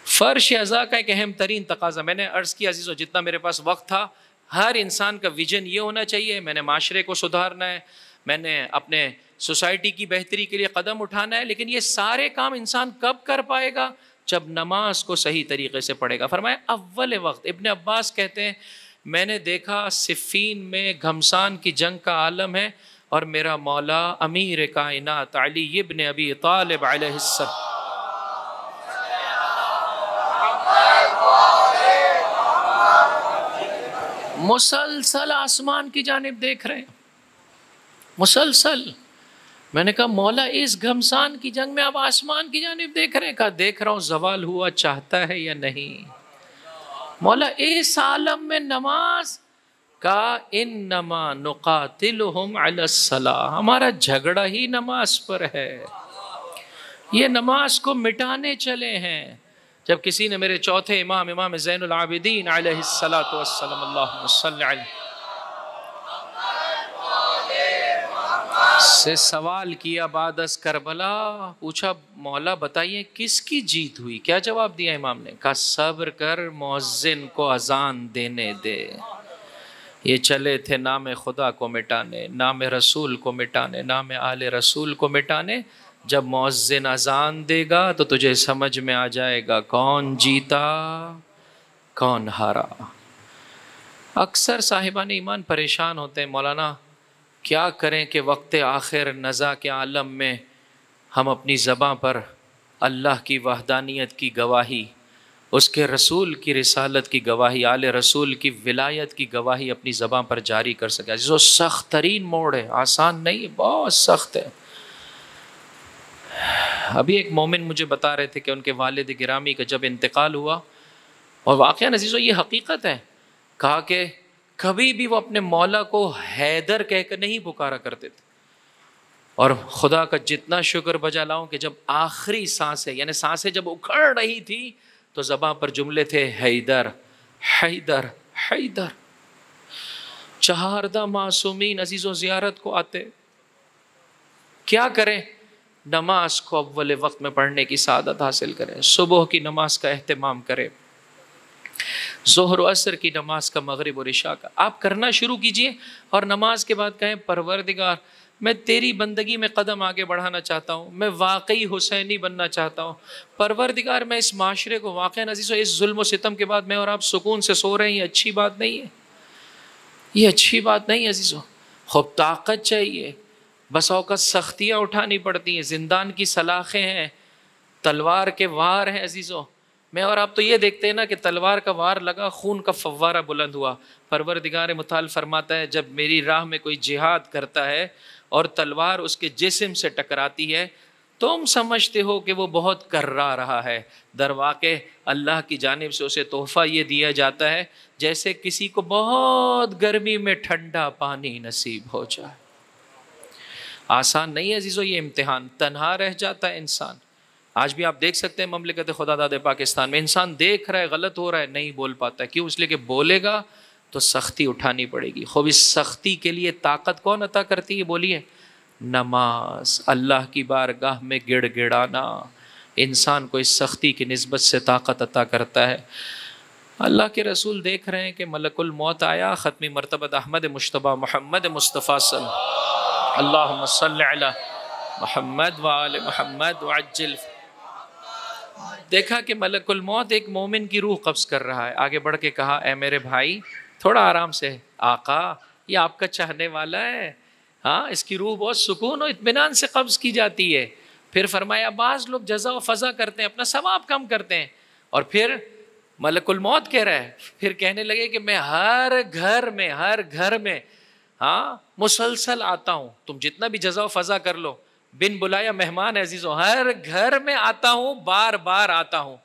Speaker 1: فرش ازا کا ایک اہم ترین تقاضا، میں نے عرض کیا عزیزو، جتنا میرے پاس وقت تھا، ہر انسان کا ویژن یہ ہونا چاہیے میں نے معاشرے کو سدھارنا ہے، میں نے اپنے سوسائٹی کی بہتری کے لیے قدم اٹھانا ہے۔ لیکن یہ سارے کام انسان کب کر پائے گا؟ جب نماز کو صحیح طریقے سے پڑھے گا۔ فرمایا اول وقت۔ ابن عباس کہتے ہیں میں نے دیکھا صفین میں گھمسان کی جنگ کا عالم ہے، اور میرا مولا امیر کائنات علی ابن ابی طالب علیہ السلام مسلسل آسمان کی جانب دیکھ رہے ہیں، مسلسل۔ میں نے کہا مولا اس گھمسان کی جنگ میں آپ آسمان کی جانب دیکھ رہے ہیں؟ کہا دیکھ رہا ہوں زوال ہوا چاہتا ہے یا نہیں۔ مولا اس عالم میں نماز کا انما نقاتلہم علی الصلاۃ، ہمارا جھگڑا ہی نماز پر ہے، یہ نماز کو مٹانے چلے ہیں۔ جب کسی نے میرے چوتھے امام زین العابدین علیہ الصلاۃ والسلام اللہم صلی علیہ سے سوال کیا بعد از کربلا، پوچھا مولا بتائیے کس کی جیت ہوئی؟ کیا جواب دیا امام نے؟ کہا صبر کر، مؤذن کو اذان دینے دے۔ یہ چلے تھے نام خدا کو مٹانے، نام رسول کو مٹانے، نام آل رسول کو مٹانے۔ جب مؤذن اذان دے گا تو تجھے سمجھ میں آ جائے گا کون جیتا کون ہارا۔ اکثر صاحبان ایمان پریشان ہوتے ہیں مولانا کیا کریں کہ وقت آخر نزا کے عالم میں ہم اپنی زباں پر اللہ کی وحدانیت کی گواہی، اس کے رسول کی رسالت کی گواہی، آل رسول کی ولایت کی گواہی اپنی زباں پر جاری کر سکے۔ جو سخت ترین موڑ ہے، آسان نہیں ہے، بہت سخت ہے۔ ابھی ایک مومن مجھے بتا رہے تھے کہ ان کے والد گرامی کا جب انتقال ہوا، اور واقعہ عزیزو یہ حقیقت ہے، کہا کہ کبھی بھی وہ اپنے مولا کو حیدر کہہ کر نہیں پکارا کرتے تھے، اور خدا کا جتنا شکر بجا لاؤں کہ جب آخری سانسیں یعنی سانسیں جب اکھڑ رہی تھی تو زباں پر جملے تھے حیدر حیدر حیدر۔ چہاردہ معصومین عزیزو زیارت کو آتے، کیا کریں؟ نماز کو اول وقت میں پڑھنے کی سعادت حاصل کریں، صبح کی نماز کا اہتمام کریں، ظہر و عصر کی نماز کا، مغرب اور عشاء کا آپ کرنا شروع کیجئے، اور نماز کے بعد کہیں پروردگار میں تیری بندگی میں قدم آگے بڑھانا چاہتا ہوں، میں واقعی حسینی بننا چاہتا ہوں۔ پروردگار میں اس معاشرے کو واقعی عزیزو اس ظلم و ستم کے بعد میں اور آپ سکون سے سو رہے ہیں، یہ اچھی بات نہیں ہے، یہ اچھی بات نہیں ہے عزیزو۔ خوب طاقت چاہیے، بس اوقات سختیاں اٹھانی پڑتی ہیں، زندان کی سلاخیں ہیں، تلوار کے وار ہیں عزیزو۔ میں اور آپ تو یہ دیکھتے ہیں نا کہ تلوار کا وار لگا، خون کا فوارہ بلند ہوا۔ پروردگار متعال فرماتا ہے جب میری راہ میں کوئی جہاد کرتا ہے اور تلوار اس کے جسم سے ٹکراتی ہے، تم سمجھتے ہو کہ وہ بہت کرا رہا ہے، در واقع اللہ کی جانب سے اسے تحفہ یہ دیا جاتا ہے جیسے کسی کو بہت گرمی میں ٹھنڈا پانی نصیب ہو جائے۔ آسان نہیں ہے عزیزو یہ امتحان، تنہا رہ جاتا ہے انسان۔ آج بھی آپ دیکھ سکتے ہیں مملکت خدا داد پاکستان میں انسان دیکھ رہا ہے غلط ہو رہا ہے، نہیں بول پاتا ہے، کیوں؟ اس لیے کہ بولے گا تو سختی اٹھانی پڑے گی۔ خوب اس سختی کے لیے طاقت کون عطا کرتی ہے بولیے؟ نماز، اللہ کی بارگاہ میں گڑ گڑانا انسان کو اس سختی کی نسبت سے طاقت عطا کرتا ہے۔ اللہ کے رسول دیکھ رہے ہیں کہ ملک الموت آیا، ختمی مرتبہ احمد مجتبیٰ محمد مصطفیٰ صلی اللہم صلی علی محمد وآل محمد وعجل۔ دیکھا کہ ملک الموت ایک مومن کی روح قبض کر رہا ہے، آگے بڑھ کے کہا اے میرے بھائی تھوڑا آرام سے، آقا یہ آپ کا چاہنے والا ہے، ہاں اس کی روح بہت سکون و اطمینان سے قبض کی جاتی ہے۔ پھر فرمایا بعض لوگ جزا و فضا کرتے ہیں، اپنا ثواب کم کرتے ہیں، اور پھر ملک الموت کہہ رہا ہے. پھر کہنے لگے کہ میں ہر گھر میں ہاں مسلسل آتا ہوں. تم جتنا بھی جزا و فضا کر لو، بن بلایا مہمان عزیزوں، ہر گھر میں آتا ہوں، بار بار آتا ہوں.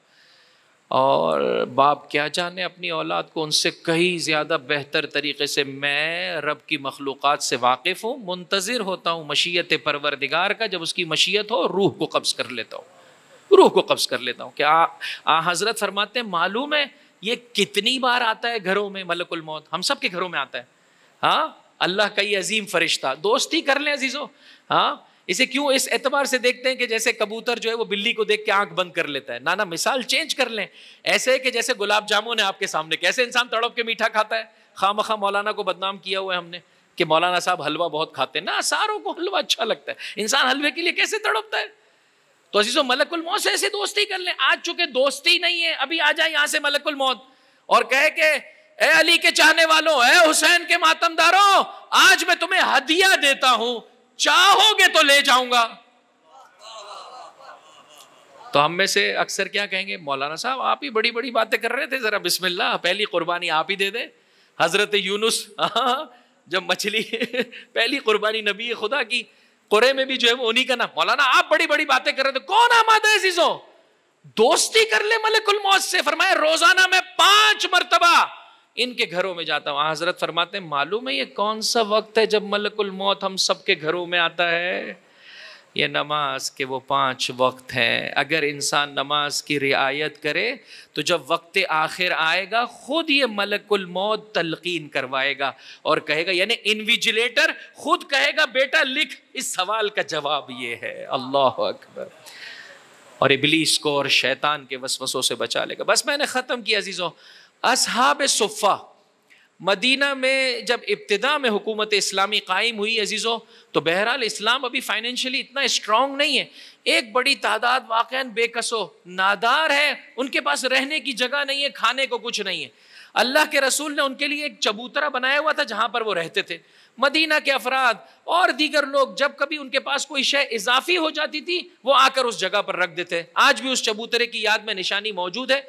Speaker 1: اور باپ کیا جانے اپنی اولاد کو ان سے کہیں زیادہ بہتر طریقے سے میں رب کی مخلوقات سے واقف ہوں. منتظر ہوتا ہوں مشیت پروردگار کا، جب اس کی مشیت ہو روح کو قبض کر لیتا ہوں، روح کو قبض کر لیتا ہوں. کیا حضرت فرماتے ہیں معلوم ہے یہ کتنی بار آتا ہے گھروں میں ملک الموت؟ ہم سب کے گھروں میں آتا ہے. ہاں اللہ کا یہ عظیم فرشتہ. دوستی کر لیں عزیزو. ہاں اسے کیوں اس اعتبار سے دیکھتے ہیں کہ جیسے کبوتر جو ہے وہ بلی کو دیکھ کے آنکھ بند کر لیتا ہے؟ نانا مثال چینج کر لیں. ایسے کہ جیسے گلاب جامن ہے آپ کے سامنے، کیسے انسان تڑپ کے میٹھا کھاتا ہے. خواہ مخواہ مولانا کو بدنام کیا ہوا ہے ہم نے کہ مولانا صاحب حلوہ بہت کھاتے ہیں. نا ساروں کو حلوہ اچھا لگتا ہے، انسان حلوے کے لیے کیسے تڑپتا ہے. تو عزیزو ملک الموت سے ایسے دوستی کر لیں. آج چونکہ دوستی نہیں ہے، ابھی آ جائے یہاں سے ملک الموت اور کہے کہ اے علی کے چاہنے والوں، اے حسین کے ماتم داروں، آج میں تمہیں ہدیہ دیتا ہوں، چاہو گے تو لے جاؤں گا. تو ہم میں سے اکثر کیا کہیں گے، مولانا صاحب آپ ہی بڑی بڑی باتیں کر رہے تھے، ذرا بسم اللہ پہلی قربانی آپ ہی دے دیں. حضرت یونس جب مچھلی پہلی قربانی نبی خدا کی، قرے میں بھی جو ہے وہ انہی کا نام. مولانا آپ بڑی بڑی باتیں کر رہے تھے، کون آمادہ ہے عزیزوں؟ دوستی کر لے ملک الموت سے. فرمایا روزانہ میں 5 مرتبہ ان کے گھروں میں جاتا ہوں. حضرت فرماتے ہیں معلوم ہے یہ کون سا وقت ہے جب ملک الموت ہم سب کے گھروں میں آتا ہے؟ یہ نماز کے وہ 5 وقت ہیں. اگر انسان نماز کی رعایت کرے تو جب وقت آخر آئے گا خود یہ ملک الموت تلقین کروائے گا اور کہے گا، یعنی انویجیلیٹر خود کہے گا بیٹا لکھ، اس سوال کا جواب یہ ہے. اللہ اکبر. اور ابلیس کو اور شیطان کے وسوسوں سے بچا لے گا. بس میں نے ختم کیا عزیزوں. اصحاب صفہ مدینہ میں جب ابتدا میں حکومت اسلامی قائم ہوئی عزیزوں، تو بہرحال اسلام ابھی فائنینشلی اتنا اسٹرانگ نہیں ہے. ایک بڑی تعداد واقعاً بے کسو نادار ہے، ان کے پاس رہنے کی جگہ نہیں ہے، کھانے کو کچھ نہیں ہے. اللہ کے رسول نے ان کے لیے ایک چبوترا بنایا ہوا تھا جہاں پر وہ رہتے تھے. مدینہ کے افراد اور دیگر لوگ جب کبھی ان کے پاس کوئی شے اضافی ہو جاتی تھی وہ آ کر اس جگہ پر رکھ دیتے. آج بھی اس چبوترے کی یاد میں نشانی موجود ہے،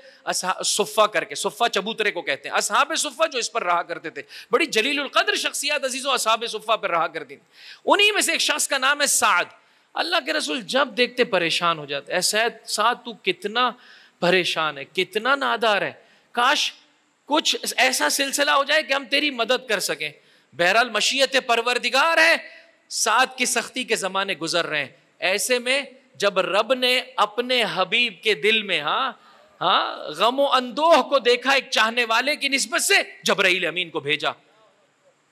Speaker 1: صفہ کر کے، صفہ چبوترے کو کہتے ہیں. اصحاب صفہ جو اس پر رہا کرتے تھے، بڑی جلیل القدر شخصیات عزیزوں اصحاب صفہ پر رہا کرتی تھی. انہی میں سے ایک شخص کا نام ہے سعد. اللہ کے رسول جب دیکھتے پریشان ہو جاتے. اے سعد تو کتنا پریشان ہے، کتنا نادار ہے، کاش کچھ ایسا سلسلہ ہو جائے کہ ہم تیری مدد کر سکیں. بہرحال مشیت پروردگار ہے، سعد کی سختی کے زمانے گزر رہے ہیں. ایسے میں جب رب نے اپنے حبیب کے دل میں غم و اندوہ کو دیکھا ایک چاہنے والے کی نسبت سے، جبرائیل امین کو بھیجا.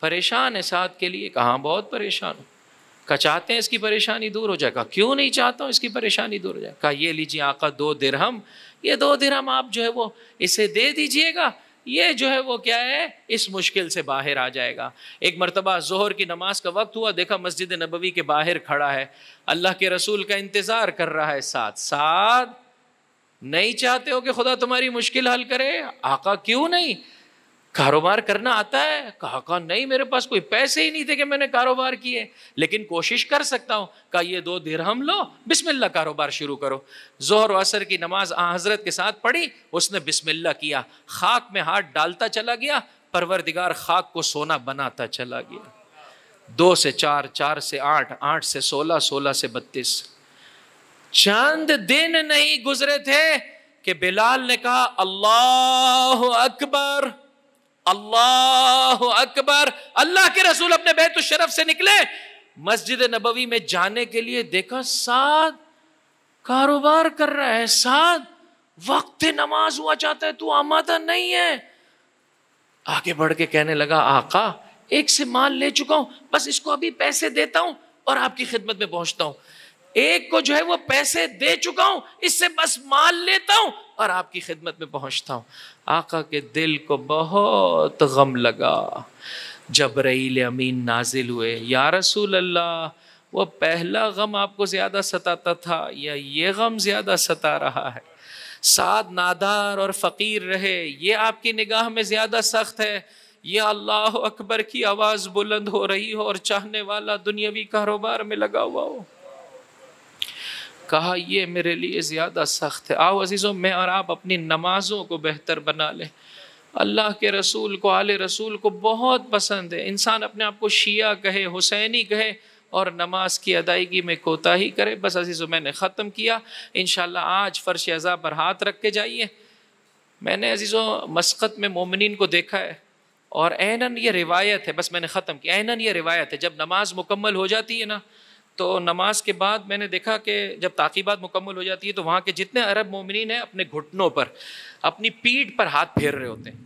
Speaker 1: پریشان ہے سعد کے لیے. کہاں بہت پریشان ہو. کہا چاہتے ہیں اس کی پریشانی دور ہو جائے. کہا کیوں نہیں چاہتا ہوں اس کی پریشانی دور ہو جائے. کہا یہ لیجیے آقا 2 درہم، یہ 2 درہم آپ جو ہے وہ اسے دے دیجئے گا، یہ جو ہے وہ کیا ہے اس مشکل سے باہر آ جائے گا. ایک مرتبہ ظہر کی نماز کا وقت ہوا، دیکھا مسجد نبوی کے باہر کھڑا ہے، اللہ کے رسول کا انتظار کر رہا ہے. سعد نہیں چاہتے ہو کہ خدا تمہاری مشکل حل کرے؟ آقا کیوں نہیں؟ کاروبار کرنا آتا ہے؟ کہا نہیں میرے پاس کوئی پیسے ہی نہیں تھے کہ میں نے کاروبار کیے، لیکن کوشش کر سکتا ہوں. کہا یہ 2 درہم لو، بسم اللہ کاروبار شروع کرو. ظہر و عصر کی نماز حضرت کے ساتھ پڑھی، اس نے بسم اللہ کیا، خاک میں ہاتھ ڈالتا چلا گیا، پروردگار خاک کو سونا بناتا چلا گیا. 2 سے 4، 4 سے 8، 8 سے 16، 16 سے 32. چند دن نہیں گزرے تھے کہ بلال نے کہا اللہ اکبر، اللہ اکبر. اللہ کے رسول اپنے بیت الشرف سے نکلے، مسجد نبوی میں جانے کے لیے، دیکھا سعد کاروبار کر رہا ہے. سعد وقت نماز ہوا چاہتا ہے، تو آمادہ نہیں ہے. آگے بڑھ کے کہنے لگا آقا ایک سے مال لے چکا ہوں، بس اس کو ابھی پیسے دیتا ہوں اور آپ کی خدمت میں پہنچتا ہوں. ایک کو جو ہے وہ پیسے دے چکا ہوں، اس سے بس مال لیتا ہوں اور آپ کی خدمت میں پہنچتا ہوں. آقا کے دل کو بہت غم لگا. جبرائیل امین نازل ہوئے، یا رسول اللہ وہ پہلا غم آپ کو زیادہ ستاتا تھا یا یہ غم زیادہ ستا رہا ہے؟ سعد نادار اور فقیر رہے، یہ آپ کی نگاہ میں زیادہ سخت ہے، یا اللہ اکبر کی آواز بلند ہو رہی ہو اور چاہنے والا دنیاوی کاروبار میں لگا ہوا ہو؟ کہا یہ میرے لیے زیادہ سخت ہے. آؤ عزیزوں، میں اور آپ اپنی نمازوں کو بہتر بنا لیں. اللہ کے رسول کو، آل رسول کو بہت پسند ہے. انسان اپنے آپ کو شیعہ کہے، حسینی کہے اور نماز کی ادائیگی میں کوتاہی کرے. بس عزیزوں میں نے ختم کیا. انشاءاللہ آج فرش اعضاء پر ہاتھ رکھ کے جائیے. میں نے عزیزوں مسقط میں مومنین کو دیکھا ہے اور عیناً یہ روایت ہے. بس میں نے ختم کیا. عیناً یہ روایت ہے، جب نماز مکمل ہو جاتی ہے نا تو نماز کے بعد میں نے دیکھا کہ جب تعقیبات مکمل ہو جاتی ہے تو وہاں کے جتنے عرب مومنین ہیں اپنے گھٹنوں پر، اپنی پیٹھ پر ہاتھ پھیر رہے ہوتے ہیں.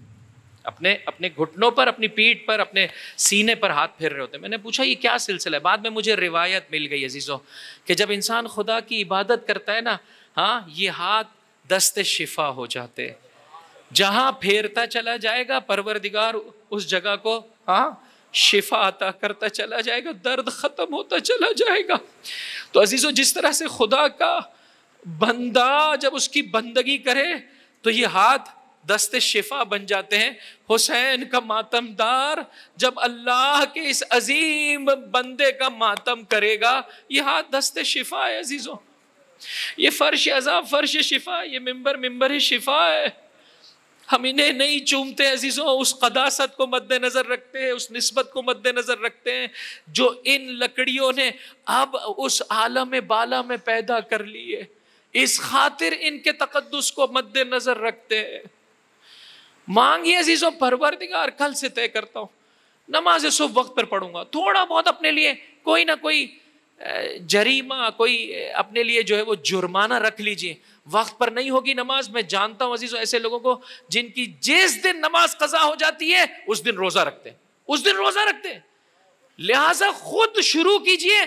Speaker 1: اپنے گھٹنوں پر، اپنی پیٹھ پر، اپنے سینے پر ہاتھ پھیر رہے ہوتے ہیں. میں نے پوچھا یہ کیا سلسلہ ہے؟ بعد میں مجھے روایت مل گئی عزیزوں کہ جب انسان خدا کی عبادت کرتا ہے نا، ہاں، یہ ہاتھ دست شفا ہو جاتے. جہاں پھیرتا چلا جائے گا پروردگار اس جگہ کو شفا عطا کرتا چلا جائے گا، درد ختم ہوتا چلا جائے گا. تو عزیزو، جس طرح سے خدا کا بندہ جب اس کی بندگی کرے تو یہ ہاتھ دست شفا بن جاتے ہیں. حسین کا ماتم دار جب اللہ کے اس عظیم بندے کا ماتم کرے گا، یہ ہاتھ دست شفا ہے عزیزو. یہ فرش عذاب فرش شفا، یہ ممبر شفا ہے. ہم انہیں نہیں چومتے عزیزوں، اس قداست کو مد نظر رکھتے ہیں، اس نسبت کو مد نظر رکھتے ہیں جو ان لکڑیوں نے اب اس عالم بالا میں پیدا کر لی ہے. اس خاطر ان کے تقدس کو مد نظر رکھتے ہیں. مانگیے عزیزوں، پروردگار کل سے طے کرتا ہوں نماز صبح وقت پر پڑھوں گا. تھوڑا بہت اپنے لیے کوئی نہ کوئی جریمہ، کوئی اپنے لیے جو ہے وہ جرمانہ رکھ لیجئے. وقت پر نہیں ہوگی نماز. میں جانتا ہوں عزیزوں ایسے لوگوں کو جن کی جس دن نماز قضا ہو جاتی ہے اس دن روزہ رکھتے ہیں. لہٰذا خود شروع کیجئے.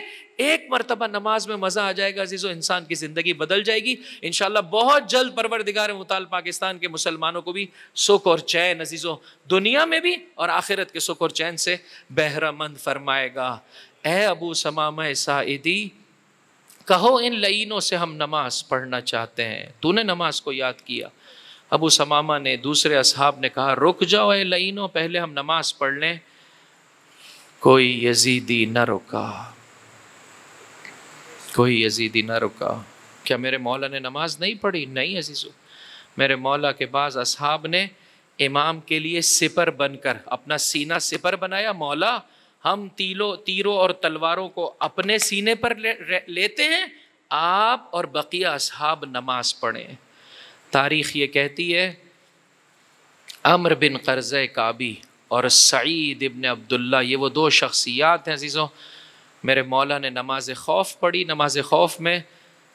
Speaker 1: ایک مرتبہ نماز میں مزہ آ جائے گا عزیزوں، انسان کی زندگی بدل جائے گی انشاءاللہ. بہت جلد پروردگار متعال پاکستان کے مسلمانوں کو بھی سکھ اور چین عزیزوں، دنیا میں بھی اور آخرت کے سکھ اور چین سے بہرہ مند فرمائے گا. اے ابو سمامہ ساعدی، کہو ان لعینوں سے ہم نماز پڑھنا چاہتے ہیں. تو نے نماز کو یاد کیا. ابو سمامہ نے، دوسرے اصحاب نے کہا رک جاؤ اے لعینوں، پہلے ہم نماز پڑھ لیں. کوئی یزیدی نہ رکا. کیا میرے مولا نے نماز نہیں پڑھی؟ نہیں عزیزو. میرے مولا کے بعض اصحاب نے امام کے لیے سپر بن کر اپنا سینہ سپر بنایا. مولا ہم تیروں اور تلواروں کو اپنے سینے پر لیتے ہیں، آپ اور بقیہ اصحاب نماز پڑھیں. تاریخ یہ کہتی ہے عمرو بن قرظہ کعبی اور سعید ابن عبداللہ، یہ وہ دو شخصیات ہیں عزیزوں. میرے مولا نے نماز خوف پڑھی. نماز خوف میں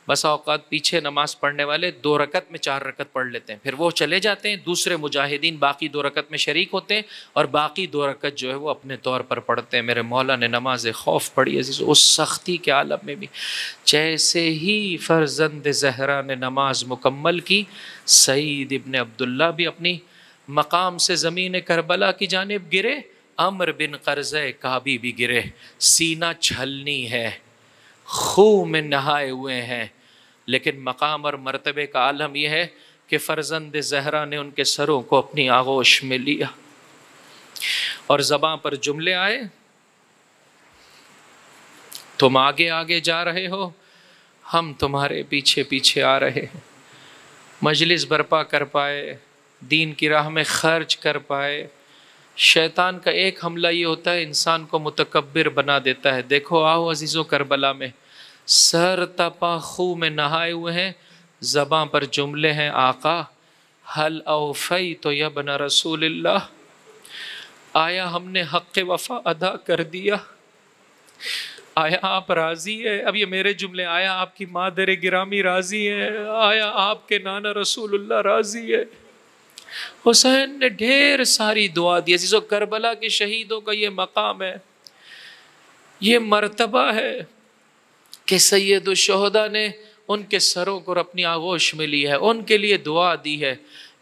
Speaker 1: بسا اوقات پیچھے نماز پڑھنے والے 2 رکعت میں 4 رکعت پڑھ لیتے ہیں، پھر وہ چلے جاتے ہیں. دوسرے مجاہدین باقی 2 رکعت میں شریک ہوتے ہیں اور باقی 2 رکعت جو ہے وہ اپنے طور پر پڑھتے ہیں. میرے مولا نے نماز خوف پڑھی عزیزو، اس سختی کے عالم میں بھی. جیسے ہی فرزند زہرا نے نماز مکمل کی، سعید ابن عبداللہ بھی اپنی مقام سے زمین کربلا کی جانب گرے، عمرو بن قرظہ کعبی بھی گرے. سینہ چھلنی ہے، خون میں نہائے ہوئے ہیں، لیکن مقام اور مرتبے کا عالم یہ ہے کہ فرزند زہرا نے ان کے سروں کو اپنی آغوش میں لیا اور زباں پر جملے آئے، تم آگے آگے جا رہے ہو، ہم تمہارے پیچھے پیچھے آ رہے ہیں. مجلس برپا کر پائے، دین کی راہ میں خرچ کر پائے. شیطان کا ایک حملہ یہ ہوتا ہے انسان کو متکبر بنا دیتا ہے. دیکھو آؤ عزیزو، کربلا میں سر تپا خون میں نہائے ہوئے ہیں، زباں پر جملے ہیں آقا حل اوفیت یا بن رسول اللہ، آیا ہم نے حق وفا ادا کر دیا؟ آیا آپ راضی ہے؟ اب یہ میرے جملے، آیا آپ کی مادر گرامی راضی ہے؟ آیا آپ کے نانا رسول اللہ راضی ہے؟ حسین نے ڈھیر ساری دعا دی. عزیزو، کربلا کے شہیدوں کا یہ مقام ہے، یہ مرتبہ ہے کہ سید الشہداء نے ان کے سروں کو اپنی آغوش میں لی ہے، ان کے لیے دعا دی ہے.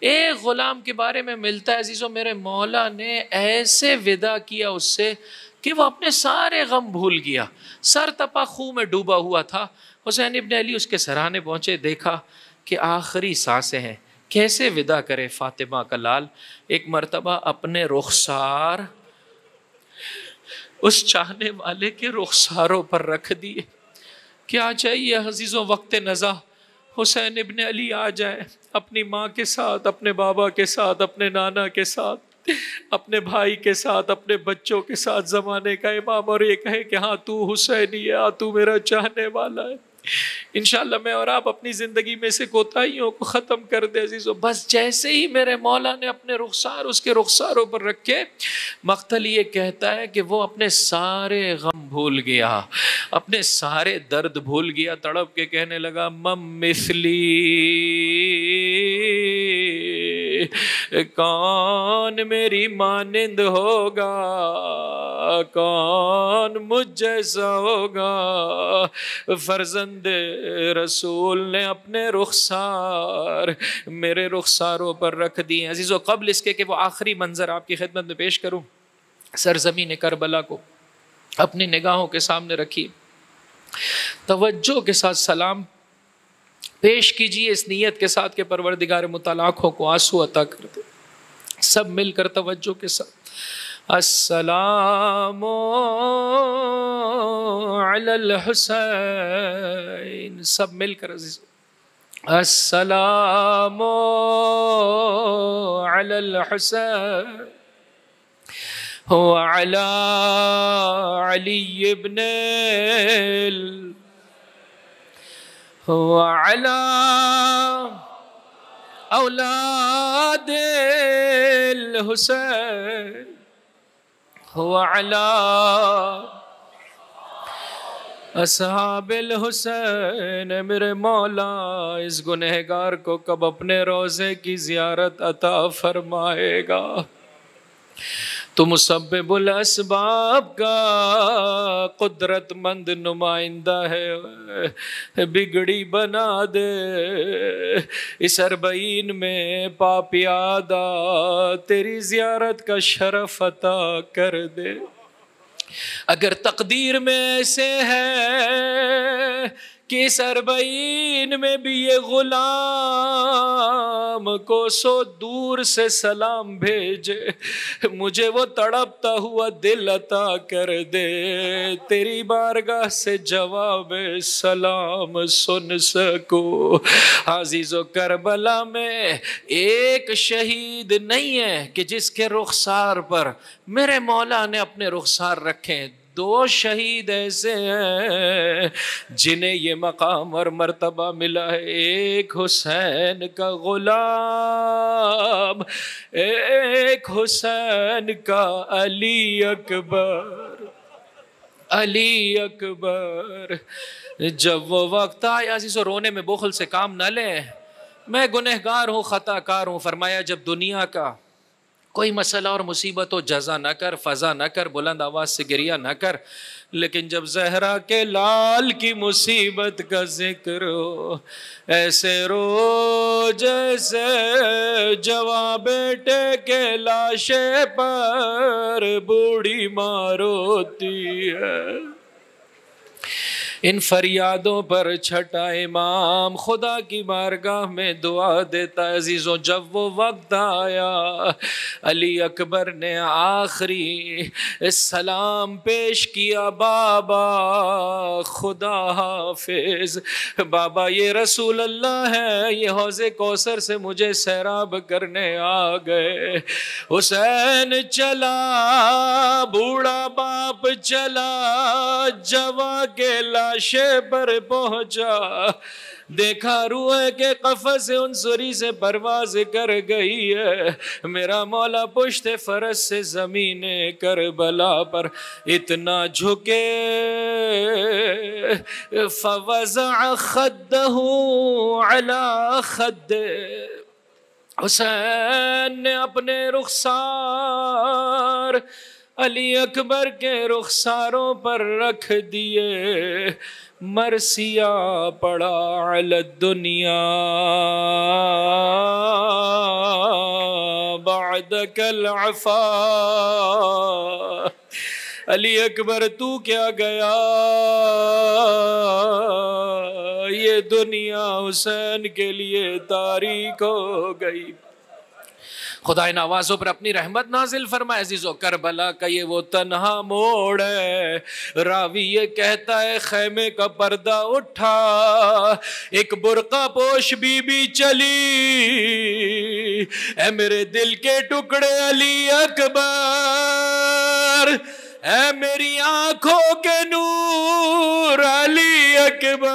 Speaker 1: ایک غلام کے بارے میں ملتا ہے عزیزو، میرے مولا نے ایسے ودا کیا اس سے کہ وہ اپنے سارے غم بھول گیا. سر تپا خون میں ڈوبا ہوا تھا. حسین ابن علی اس کے سرانے پہنچے، دیکھا کہ آخری سانسیں ہیں، کیسے ودا کرے فاطمہ کا لال. ایک مرتبہ اپنے رخسار اس چاہنے والے کے رخساروں پر رکھ دیے کیا چاہیے عزیزوں؟ وقت نزا حسین ابن علی آ جائے اپنی ماں کے ساتھ، اپنے بابا کے ساتھ، اپنے نانا کے ساتھ، اپنے بھائی کے ساتھ، اپنے بچوں کے ساتھ، زمانے کا امام، اور یہ کہے کہ ہاں تو حسینی ہے، ہاں تو میرا چاہنے والا ہے۔ انشاءاللہ میں اور آپ اپنی زندگی میں سے کوتاہیوں کو ختم کر دے عزیزوں۔ بس جیسے ہی میرے مولا نے اپنے رخسار اس کے رخساروں پر رکھے، مقتل یہ کہتا ہے کہ وہ اپنے سارے غم بھول گیا، اپنے سارے درد بھول گیا، تڑپ کے کہنے لگا مم مثلی، کون میری مانند ہوگا، کون مجھ جیسا ہوگا۔ فرزند رسول نے اپنے رخسار میرے رخساروں پر رکھ دیے۔ عزیزو قبل اس کے کہ وہ آخری منظر آپ کی خدمت میں پیش کروں، سرزمین کربلا کو اپنی نگاہوں کے سامنے رکھی، توجہ کے ساتھ سلام پیش کیجئے اس نیت کے ساتھ کہ پروردگار متعال آنکھوں کو آنسو عطا کر دے۔ سب مل کر توجہ کے ساتھ السلام علی الحسین، سب مل کر عزیز السلام علی الحسین وعلی علی ابن وعلی اولاد الحسین وعلی اصحاب الحسین۔ میرے مولا اس گنہگار کو کب اپنے روزے کی زیارت عطا فرمائے گا؟ تو مسبب الاسباب کا قدرت مند نمائندہ ہے، بگڑی بنا دے اس اربعین میں پاپیادہ، تیری زیارت کا شرف عطا کر دے۔ اگر تقدیر میں ایسے ہے کہ اس اربعین میں بھی یہ غلام کو سو دور سے سلام بھیجے، مجھے وہ تڑپتا ہوا دل عطا کر دے، تیری بارگاہ سے جواب سلام سن سکو۔ عزیزو کربلا میں ایک شہید نہیں ہے کہ جس کے رخسار پر میرے مولا نے اپنے رخسار رکھیں، دو شہید ایسے ہیں جنہیں یہ مقام اور مرتبہ ملا ہے، ایک حسین کا غلام، ایک حسین کا علی اکبر، علی اکبر۔ جب وہ وقت آیا عزیزو، رونے میں بخل سے کام نہ لیں، میں گنہگار ہوں، خطا کار ہوں، فرمایا جب دنیا کا کوئی مسئلہ اور مصیبت ہو، جزا نہ کر، فضا نہ کر، بلند آواز سے گریہ نہ کر، لیکن جب زہرا کے لال کی مصیبت کا ذکر ہو، ایسے رو جیسے جواں بیٹے کے لاشے پر بوڑھی ماں روتی ہے۔ ان فریادوں پر چھٹا امام خدا کی بارگاہ میں دعا دیتا ہے۔ عزیزوں جب وہ وقت آیا، علی اکبر نے آخری سلام پیش کیا، بابا خدا حافظ، بابا یہ رسول اللہ ہے، یہ حوض کوثر سے مجھے سیراب کرنے آ گئے۔ حسین چلا، بوڑھا باپ چلا، جواں کے لاشے پر پہنچا، دیکھا روح کے قفس عنصری سے پرواز کر گئی ہے، میرا مولا پشت فرس سے زمین کربلا پر اتنا جھکے، فوضع خدہ علی خدہ، حسین نے اپنے رخسار علی اکبر کے رخساروں پر رکھ دیے، مرثیہ پڑا علی الدنیا بعدک العفا۔ علی اکبر تو کیا گیا، یہ دنیا حسین کے لیے تاریک ہو گئی۔ خدا ان آوازوں پر اپنی رحمت نازل فرمائے۔ عزیزو کربلا کا یہ وہ تنہا موڑ ہے، راوی یہ کہتا ہے خیمے کا پردہ اٹھا، ایک برقع پوش بی بی چلی، اے میرے دل کے ٹکڑے علی اکبر، اے میری آنکھوں کے نور علی اکبر۔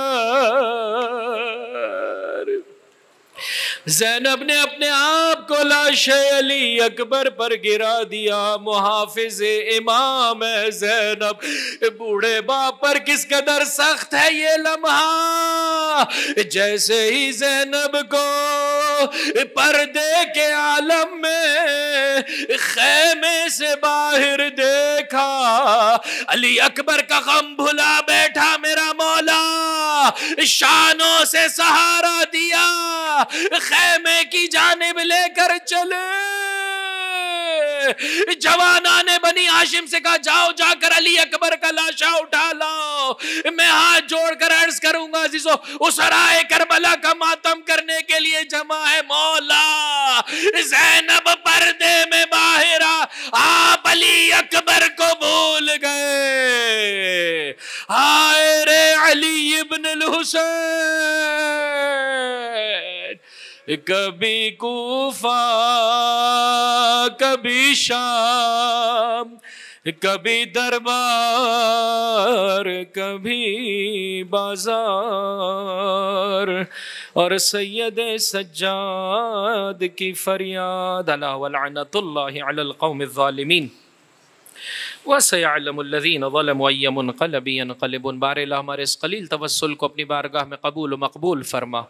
Speaker 1: زینب نے اپنے آپ کو لاش علی اکبر پر گرا دیا، محافظ امام ہے زینب، بوڑھے باپ پر کس قدر سخت ہے یہ لمحہ۔ جیسے ہی زینب کو پردے کے عالم میں خیمے سے باہر دیکھا، علی اکبر کا غم بھلا بیٹھا میرا مولا، شانوں سے سہارا دیا، خیمے کی جانب لے کر چلے۔ جوانان بنی ہاشم سے کہا جاؤ جا کر علی اکبر کا لاشا اٹھا لاؤ، میں ہاتھ جوڑ کر عرض کروں گا عزیزو اسرائے کربلا کا ماتم کرنے کے لیے جمع ہے مولا۔ زینب پردے میں باہر آپ علی اکبر کو بھول گئے۔ ہائے رے علی ابن الحسین، کبھی کوفہ کبھی شام، کبھی دربار کبھی بازار، اور سید سجاد کی فریاد، الا ولعنت اللہ علی القوم الظالمین وَسَيَعْلَمُ الَّذِينَ ظَلَمُوا أَيَّ مُنْقَلَبٍ يَنْقَلِبُونَ۔ بار الہ ہمارے اس قلیل توسل کو اپنی بارگاہ میں قبول و مقبول فرما،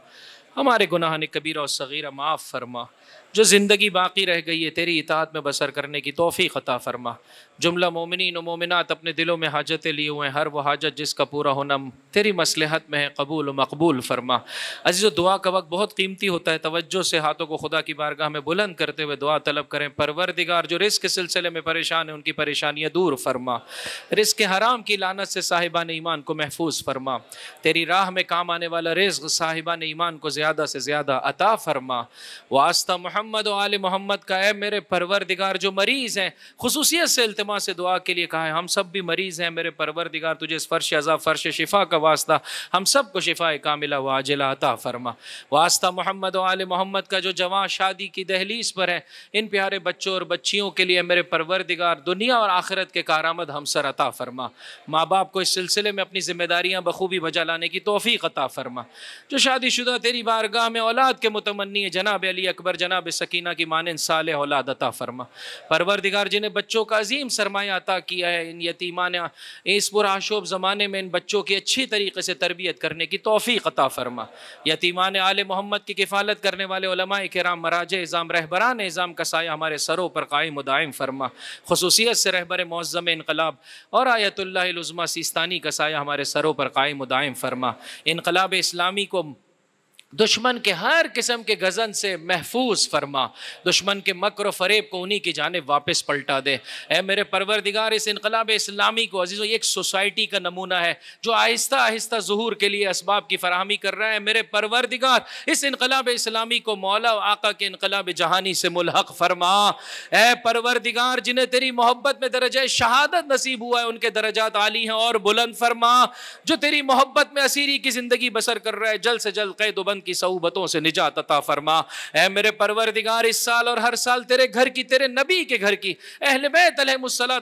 Speaker 1: ہمارے گناہان کبیرہ و صغیرہ معاف فرما، جو زندگی باقی رہ گئی ہے تیری اطاعت میں بسر کرنے کی توفیق عطا فرما۔ جملہ مومنین و مومنات اپنے دلوں میں حاجتیں لیے ہوئے ہیں، ہر وہ حاجت جس کا پورا ہونا تیری مصلحت میں ہے قبول و مقبول فرما۔ عزیزو دعا کا وقت بہت قیمتی ہوتا ہے، توجہ سے ہاتھوں کو خدا کی بارگاہ میں بلند کرتے ہوئے دعا طلب کریں۔ پروردگار جو رزق کے سلسلے میں پریشان ہیں ان کی پریشانیاں دور فرما، رزق حرام کی لعنت سے صاحبان ایمان کو محفوظ فرما، تیری راہ میں کام آنے والا رزق صاحبان ایمان کو زیادہ سے زیادہ عطا فرما۔ واسطہ محمد و آل محمد کا اے میرے پروردگار جو مریض ہیں، خصوصیت سے التماس سے دعا کے لیے کہا ہے، ہم سب بھی مریض ہیں میرے پروردگار، تجھے اس فرش عذاب فرش شفا کا واسطہ ہم سب کو شفا کاملہ و عاجلہ عطا فرما۔ واسطہ محمد و آل محمد کا جو جوان شادی کی دہلیز پر ہے، ان پیارے بچوں اور بچیوں کے لیے میرے پروردگار دنیا اور آخرت کے کارآمد ہمسر عطا فرما۔ ماں باپ کو اس سلسلے میں اپنی ذمہ داریاں بخوبی بجا لانے کی توفیق عطا فرما۔ جو شادی شدہ تیری بارگاہ میں اولاد کے متمنی ہے، جناب علی اکبر جناب سکینہ کی مانند صالح اولاد عطا فرما۔ پروردگار جنہیں بچوں کا عظیم سرمایہ عطا کیا ہے، ان یتیمان اس پرآشوب زمانے میں ان بچوں کی اچھی طریقے سے تربیت کرنے کی توفیق عطا فرما۔ یتیمان آل محمد کی کفالت کرنے والے علماء کرام، مراجع اعظام، رہبران اعظام کا سایہ ہمارے سروں پر قائم و دائم فرما۔ خصوصیت سے رہبر معظم انقلاب اور آیت اللہ العظمیٰ سیستانی کا سایہ ہمارے سروں پر قائم و دائم فرما۔ انقلاب اسلامی کو دشمن کے ہر قسم کے غزن سے محفوظ فرما، دشمن کے مکر و فریب کو انہی کی جانب واپس پلٹا دے۔ اے میرے پروردگار اس انقلاب اسلامی کو عزیزو ایک سوسائٹی کا نمونہ ہے جو آہستہ آہستہ ظہور کے لیے اسباب کی فراہمی کر رہا ہے۔ میرے پروردگار اس انقلاب اسلامی کو مولا و آقا کے انقلاب جہانی سے ملحق فرما۔ اے پروردگار جنہیں تیری محبت میں درجہ شہادت نصیب ہوا ہے ان کے درجات عالی ہیں اور بلند فرما۔ جو تیری محبت میں اسیری کی زندگی بسر کر رہا ہے جلد سے جلد قید و بند کی صعوبتوں سے نجات عطا فرما۔ اے میرے پروردگار اس سال اور ہر سال تیرے گھر کی، تیرے نبی کے گھر کی، اہل بیت علیہ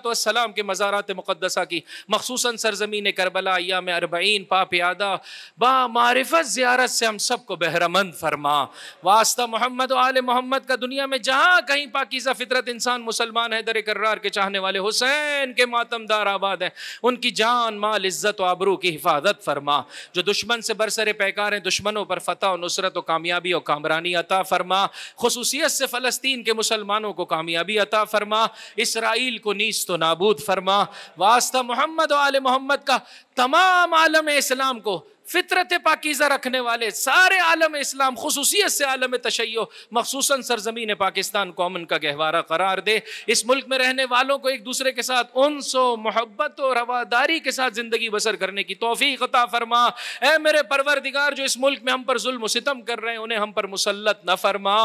Speaker 1: السلام کے مزارات مقدسہ کی، خصوصاً سرزمین کربلا ایام 40 پیادہ با معرفت زیارت سے ہم سب کو بہرمند فرما۔ واسطہ محمد و آل محمد کا دنیا میں جہاں کہیں پاکیزہ فطرت انسان مسلمان ہے در کرار کے چاہنے والے حسین کے ماتم دار آباد ہیں، ان کی جان مال عزت و آبرو کی حفاظت فرما۔ جو دشمن سے برسر پیکار ہیں، دشمنوں پر فتح و نصرت و کامیابی و کامرانی عطا فرما۔ خصوصیت سے فلسطین کے مسلمانوں کو کامیابی عطا فرما، اسرائیل کو نیست و نابود فرما۔ واسطہ محمد و آل محمد کا تمام عالم اسلام کو فطرت پاکیزہ رکھنے والے سارے عالم اسلام، خصوصیت سے عالم تشیع، مخصوصاً سرزمین پاکستان کو امن کا گہوارہ قرار دے. اس ملک میں رہنے والوں کو ایک دوسرے کے ساتھ انس و محبت و رواداری کے ساتھ زندگی بسر کرنے کی توفیق عطا فرما. اے میرے پروردگار، جو اس ملک میں ہم پر ظلم و ستم کر رہے ہیں انہیں ہم پر مسلط نہ فرما.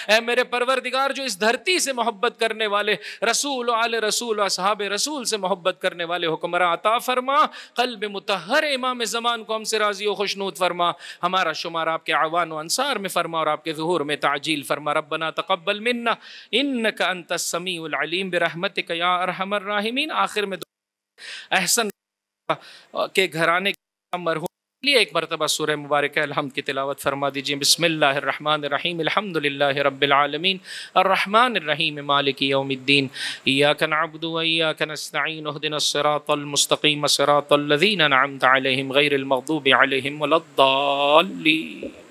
Speaker 1: اے میرے پروردگار، جو اس دھرتی سے محبت کرنے والے، رسول و آل رسول و اصحاب رسول سے محبت کرنے والے حکمراں عطا فرما. قلب مطہر امام زمان کو ہم سے راضی و خوشنود فرما. ہمارا شمار آپ کے اعوان و انصار میں فرما اور آپ کے ظہور میں تعجیل فرما. ربنا تقبل منا انک انت السمیع العلیم برحمتک یا ارحم الراحمین. آخر میں احسن کے گھرانے کے مرحوم لیے ایک مرتبہ سورہ مبارکہ الحمد کی تلاوت فرما دیجیے. بسم اللہ الرحمن الرحیم. الحمد للہ رب العالمین الرحمن الرحیم مالک یوم الدین. ایاک نعبد و ایاک نستعین اهدنا الصراط المستقیم صراط الذین انعمت علیہم غیر المغضوب علیہم ولا الضالین.